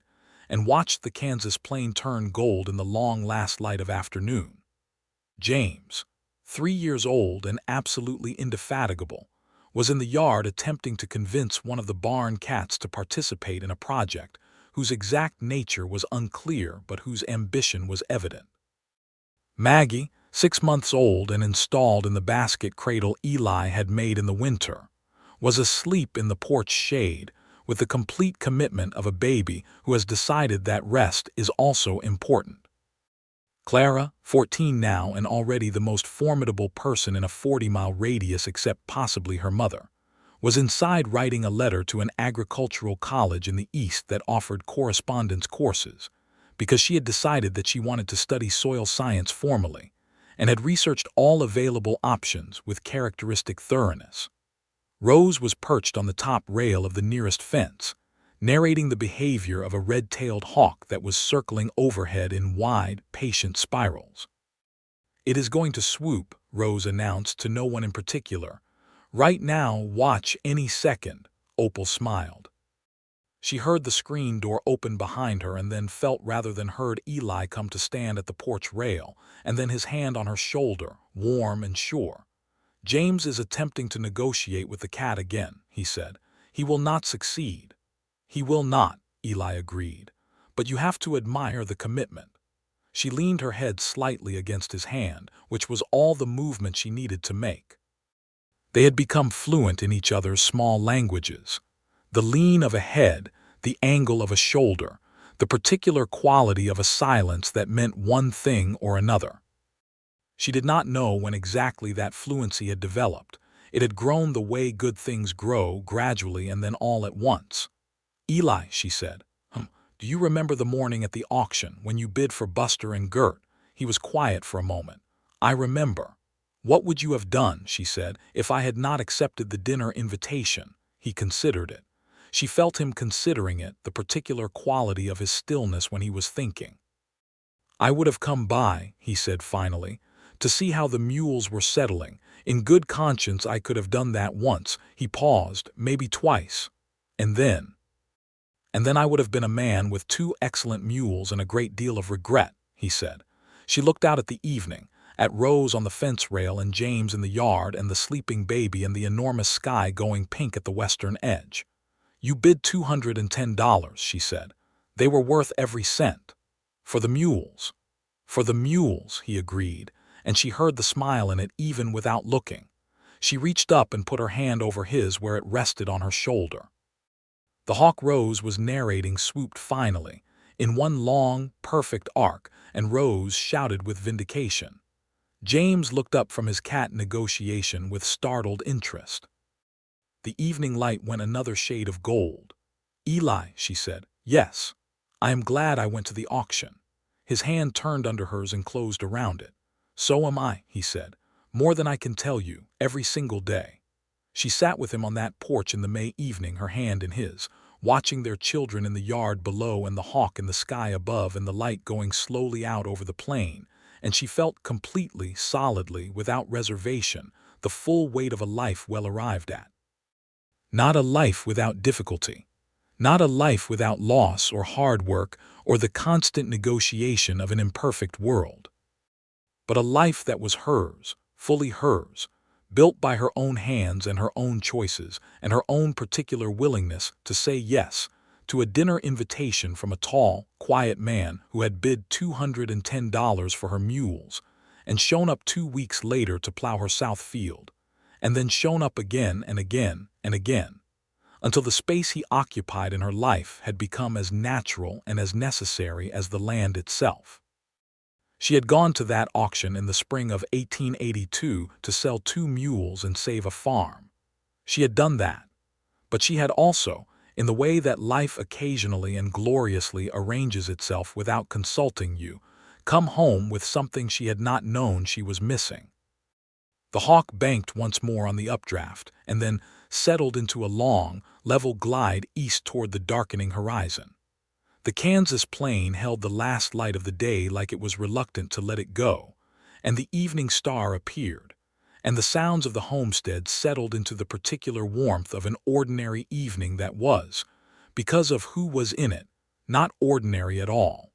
and watched the Kansas plain turn gold in the long last light of afternoon. James, 3 years old and absolutely indefatigable, was in the yard attempting to convince one of the barn cats to participate in a project whose exact nature was unclear but whose ambition was evident. Maggie, 6 months old and installed in the basket cradle Eli had made in the winter, was asleep in the porch shade with the complete commitment of a baby who has decided that rest is also important. Clara, 14 now and already the most formidable person in a 40-mile radius except possibly her mother, was inside writing a letter to an agricultural college in the East that offered correspondence courses, because she had decided that she wanted to study soil science formally, and had researched all available options with characteristic thoroughness. Rose was perched on the top rail of the nearest fence, narrating the behavior of a red-tailed hawk that was circling overhead in wide, patient spirals. "It is going to swoop," Rose announced to no one in particular. "Right now, watch any second," Opal smiled. She heard the screen door open behind her and then felt rather than heard Eli come to stand at the porch rail, and then his hand on her shoulder, warm and sure. "James is attempting to negotiate with the cat again," he said. "He will not succeed." "He will not," Eli agreed. "But you have to admire the commitment." She leaned her head slightly against his hand, which was all the movement she needed to make. They had become fluent in each other's small languages. The lean of a head, the angle of a shoulder, the particular quality of a silence that meant one thing or another. She did not know when exactly that fluency had developed. It had grown the way good things grow, gradually and then all at once. "Eli," she said, Do you remember the morning at the auction when you bid for Buster and Gert? He was quiet for a moment. I remember. What would you have done, she said, if I had not accepted the dinner invitation? He considered it. She felt him considering it, the particular quality of his stillness when he was thinking. I would have come by, he said finally, to see how the mules were settling. In good conscience I could have done that once. He paused, maybe twice. And then I would have been a man with 2 excellent mules and a great deal of regret, he said. She looked out at the evening, at Rose on the fence rail and James in the yard and the sleeping baby and the enormous sky going pink at the western edge. You bid $210, she said. They were worth every cent. For the mules. For the mules, he agreed, and she heard the smile in it even without looking. She reached up and put her hand over his where it rested on her shoulder. The hawk Rose was narrating swooped finally, in one long, perfect arc, and Rose shouted with vindication. James looked up from his cat negotiation with startled interest. The evening light went another shade of gold. Eli, she said, yes. I am glad I went to the auction. His hand turned under hers and closed around it. So am I, he said, more than I can tell you, every single day. She sat with him on that porch in the May evening, her hand in his, watching their children in the yard below and the hawk in the sky above and the light going slowly out over the plain, and she felt completely, solidly, without reservation, the full weight of a life well arrived at. Not a life without difficulty. Not a life without loss or hard work or the constant negotiation of an imperfect world. But a life that was hers, fully hers, built by her own hands and her own choices and her own particular willingness to say yes to a dinner invitation from a tall, quiet man who had bid $210 for her mules and shown up 2 weeks later to plow her south field, and then shown up again and again and again, until the space he occupied in her life had become as natural and as necessary as the land itself. She had gone to that auction in the spring of 1882 to sell 2 mules and save a farm. She had done that. But she had also, in the way that life occasionally and gloriously arranges itself without consulting you, come home with something she had not known she was missing. The hawk banked once more on the updraft and then settled into a long, level glide east toward the darkening horizon. The Kansas plain held the last light of the day like it was reluctant to let it go, and the evening star appeared, and the sounds of the homestead settled into the particular warmth of an ordinary evening that was, because of who was in it, not ordinary at all.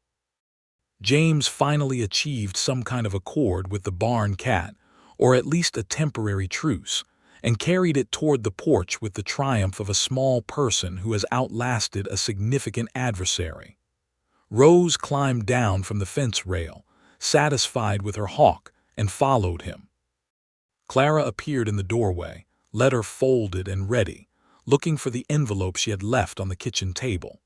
James finally achieved some kind of accord with the barn cat, or at least a temporary truce, and carried it toward the porch with the triumph of a small person who has outlasted a significant adversary. Rose climbed down from the fence rail, satisfied with her hawk, and followed him. Clara appeared in the doorway, letter folded and ready, looking for the envelope she had left on the kitchen table.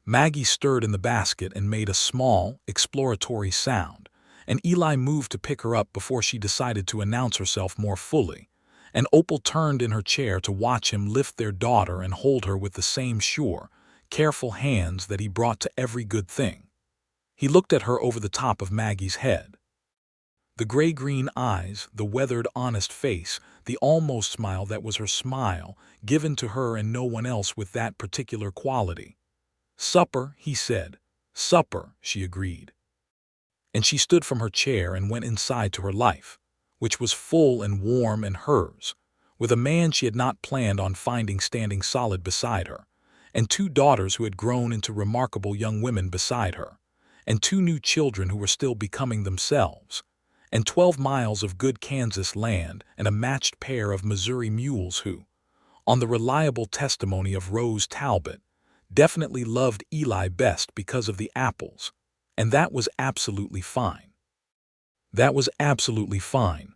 Maggie stirred in the basket and made a small, exploratory sound, and Eli moved to pick her up before she decided to announce herself more fully, and Opal turned in her chair to watch him lift their daughter and hold her with the same sure, careful hands that he brought to every good thing. He looked at her over the top of Maggie's head. The gray-green eyes, the weathered, honest face, the almost smile that was her smile, given to her and no one else with that particular quality. "Supper," he said. "Supper," she agreed. And she stood from her chair and went inside to her life, which was full and warm and hers, with a man she had not planned on finding standing solid beside her, and 2 daughters who had grown into remarkable young women beside her, and 2 new children who were still becoming themselves, and 12 miles of good Kansas land and a matched pair of Missouri mules who, on the reliable testimony of Rose Talbot, definitely loved Eli best because of the apples, and that was absolutely fine. That was absolutely fine.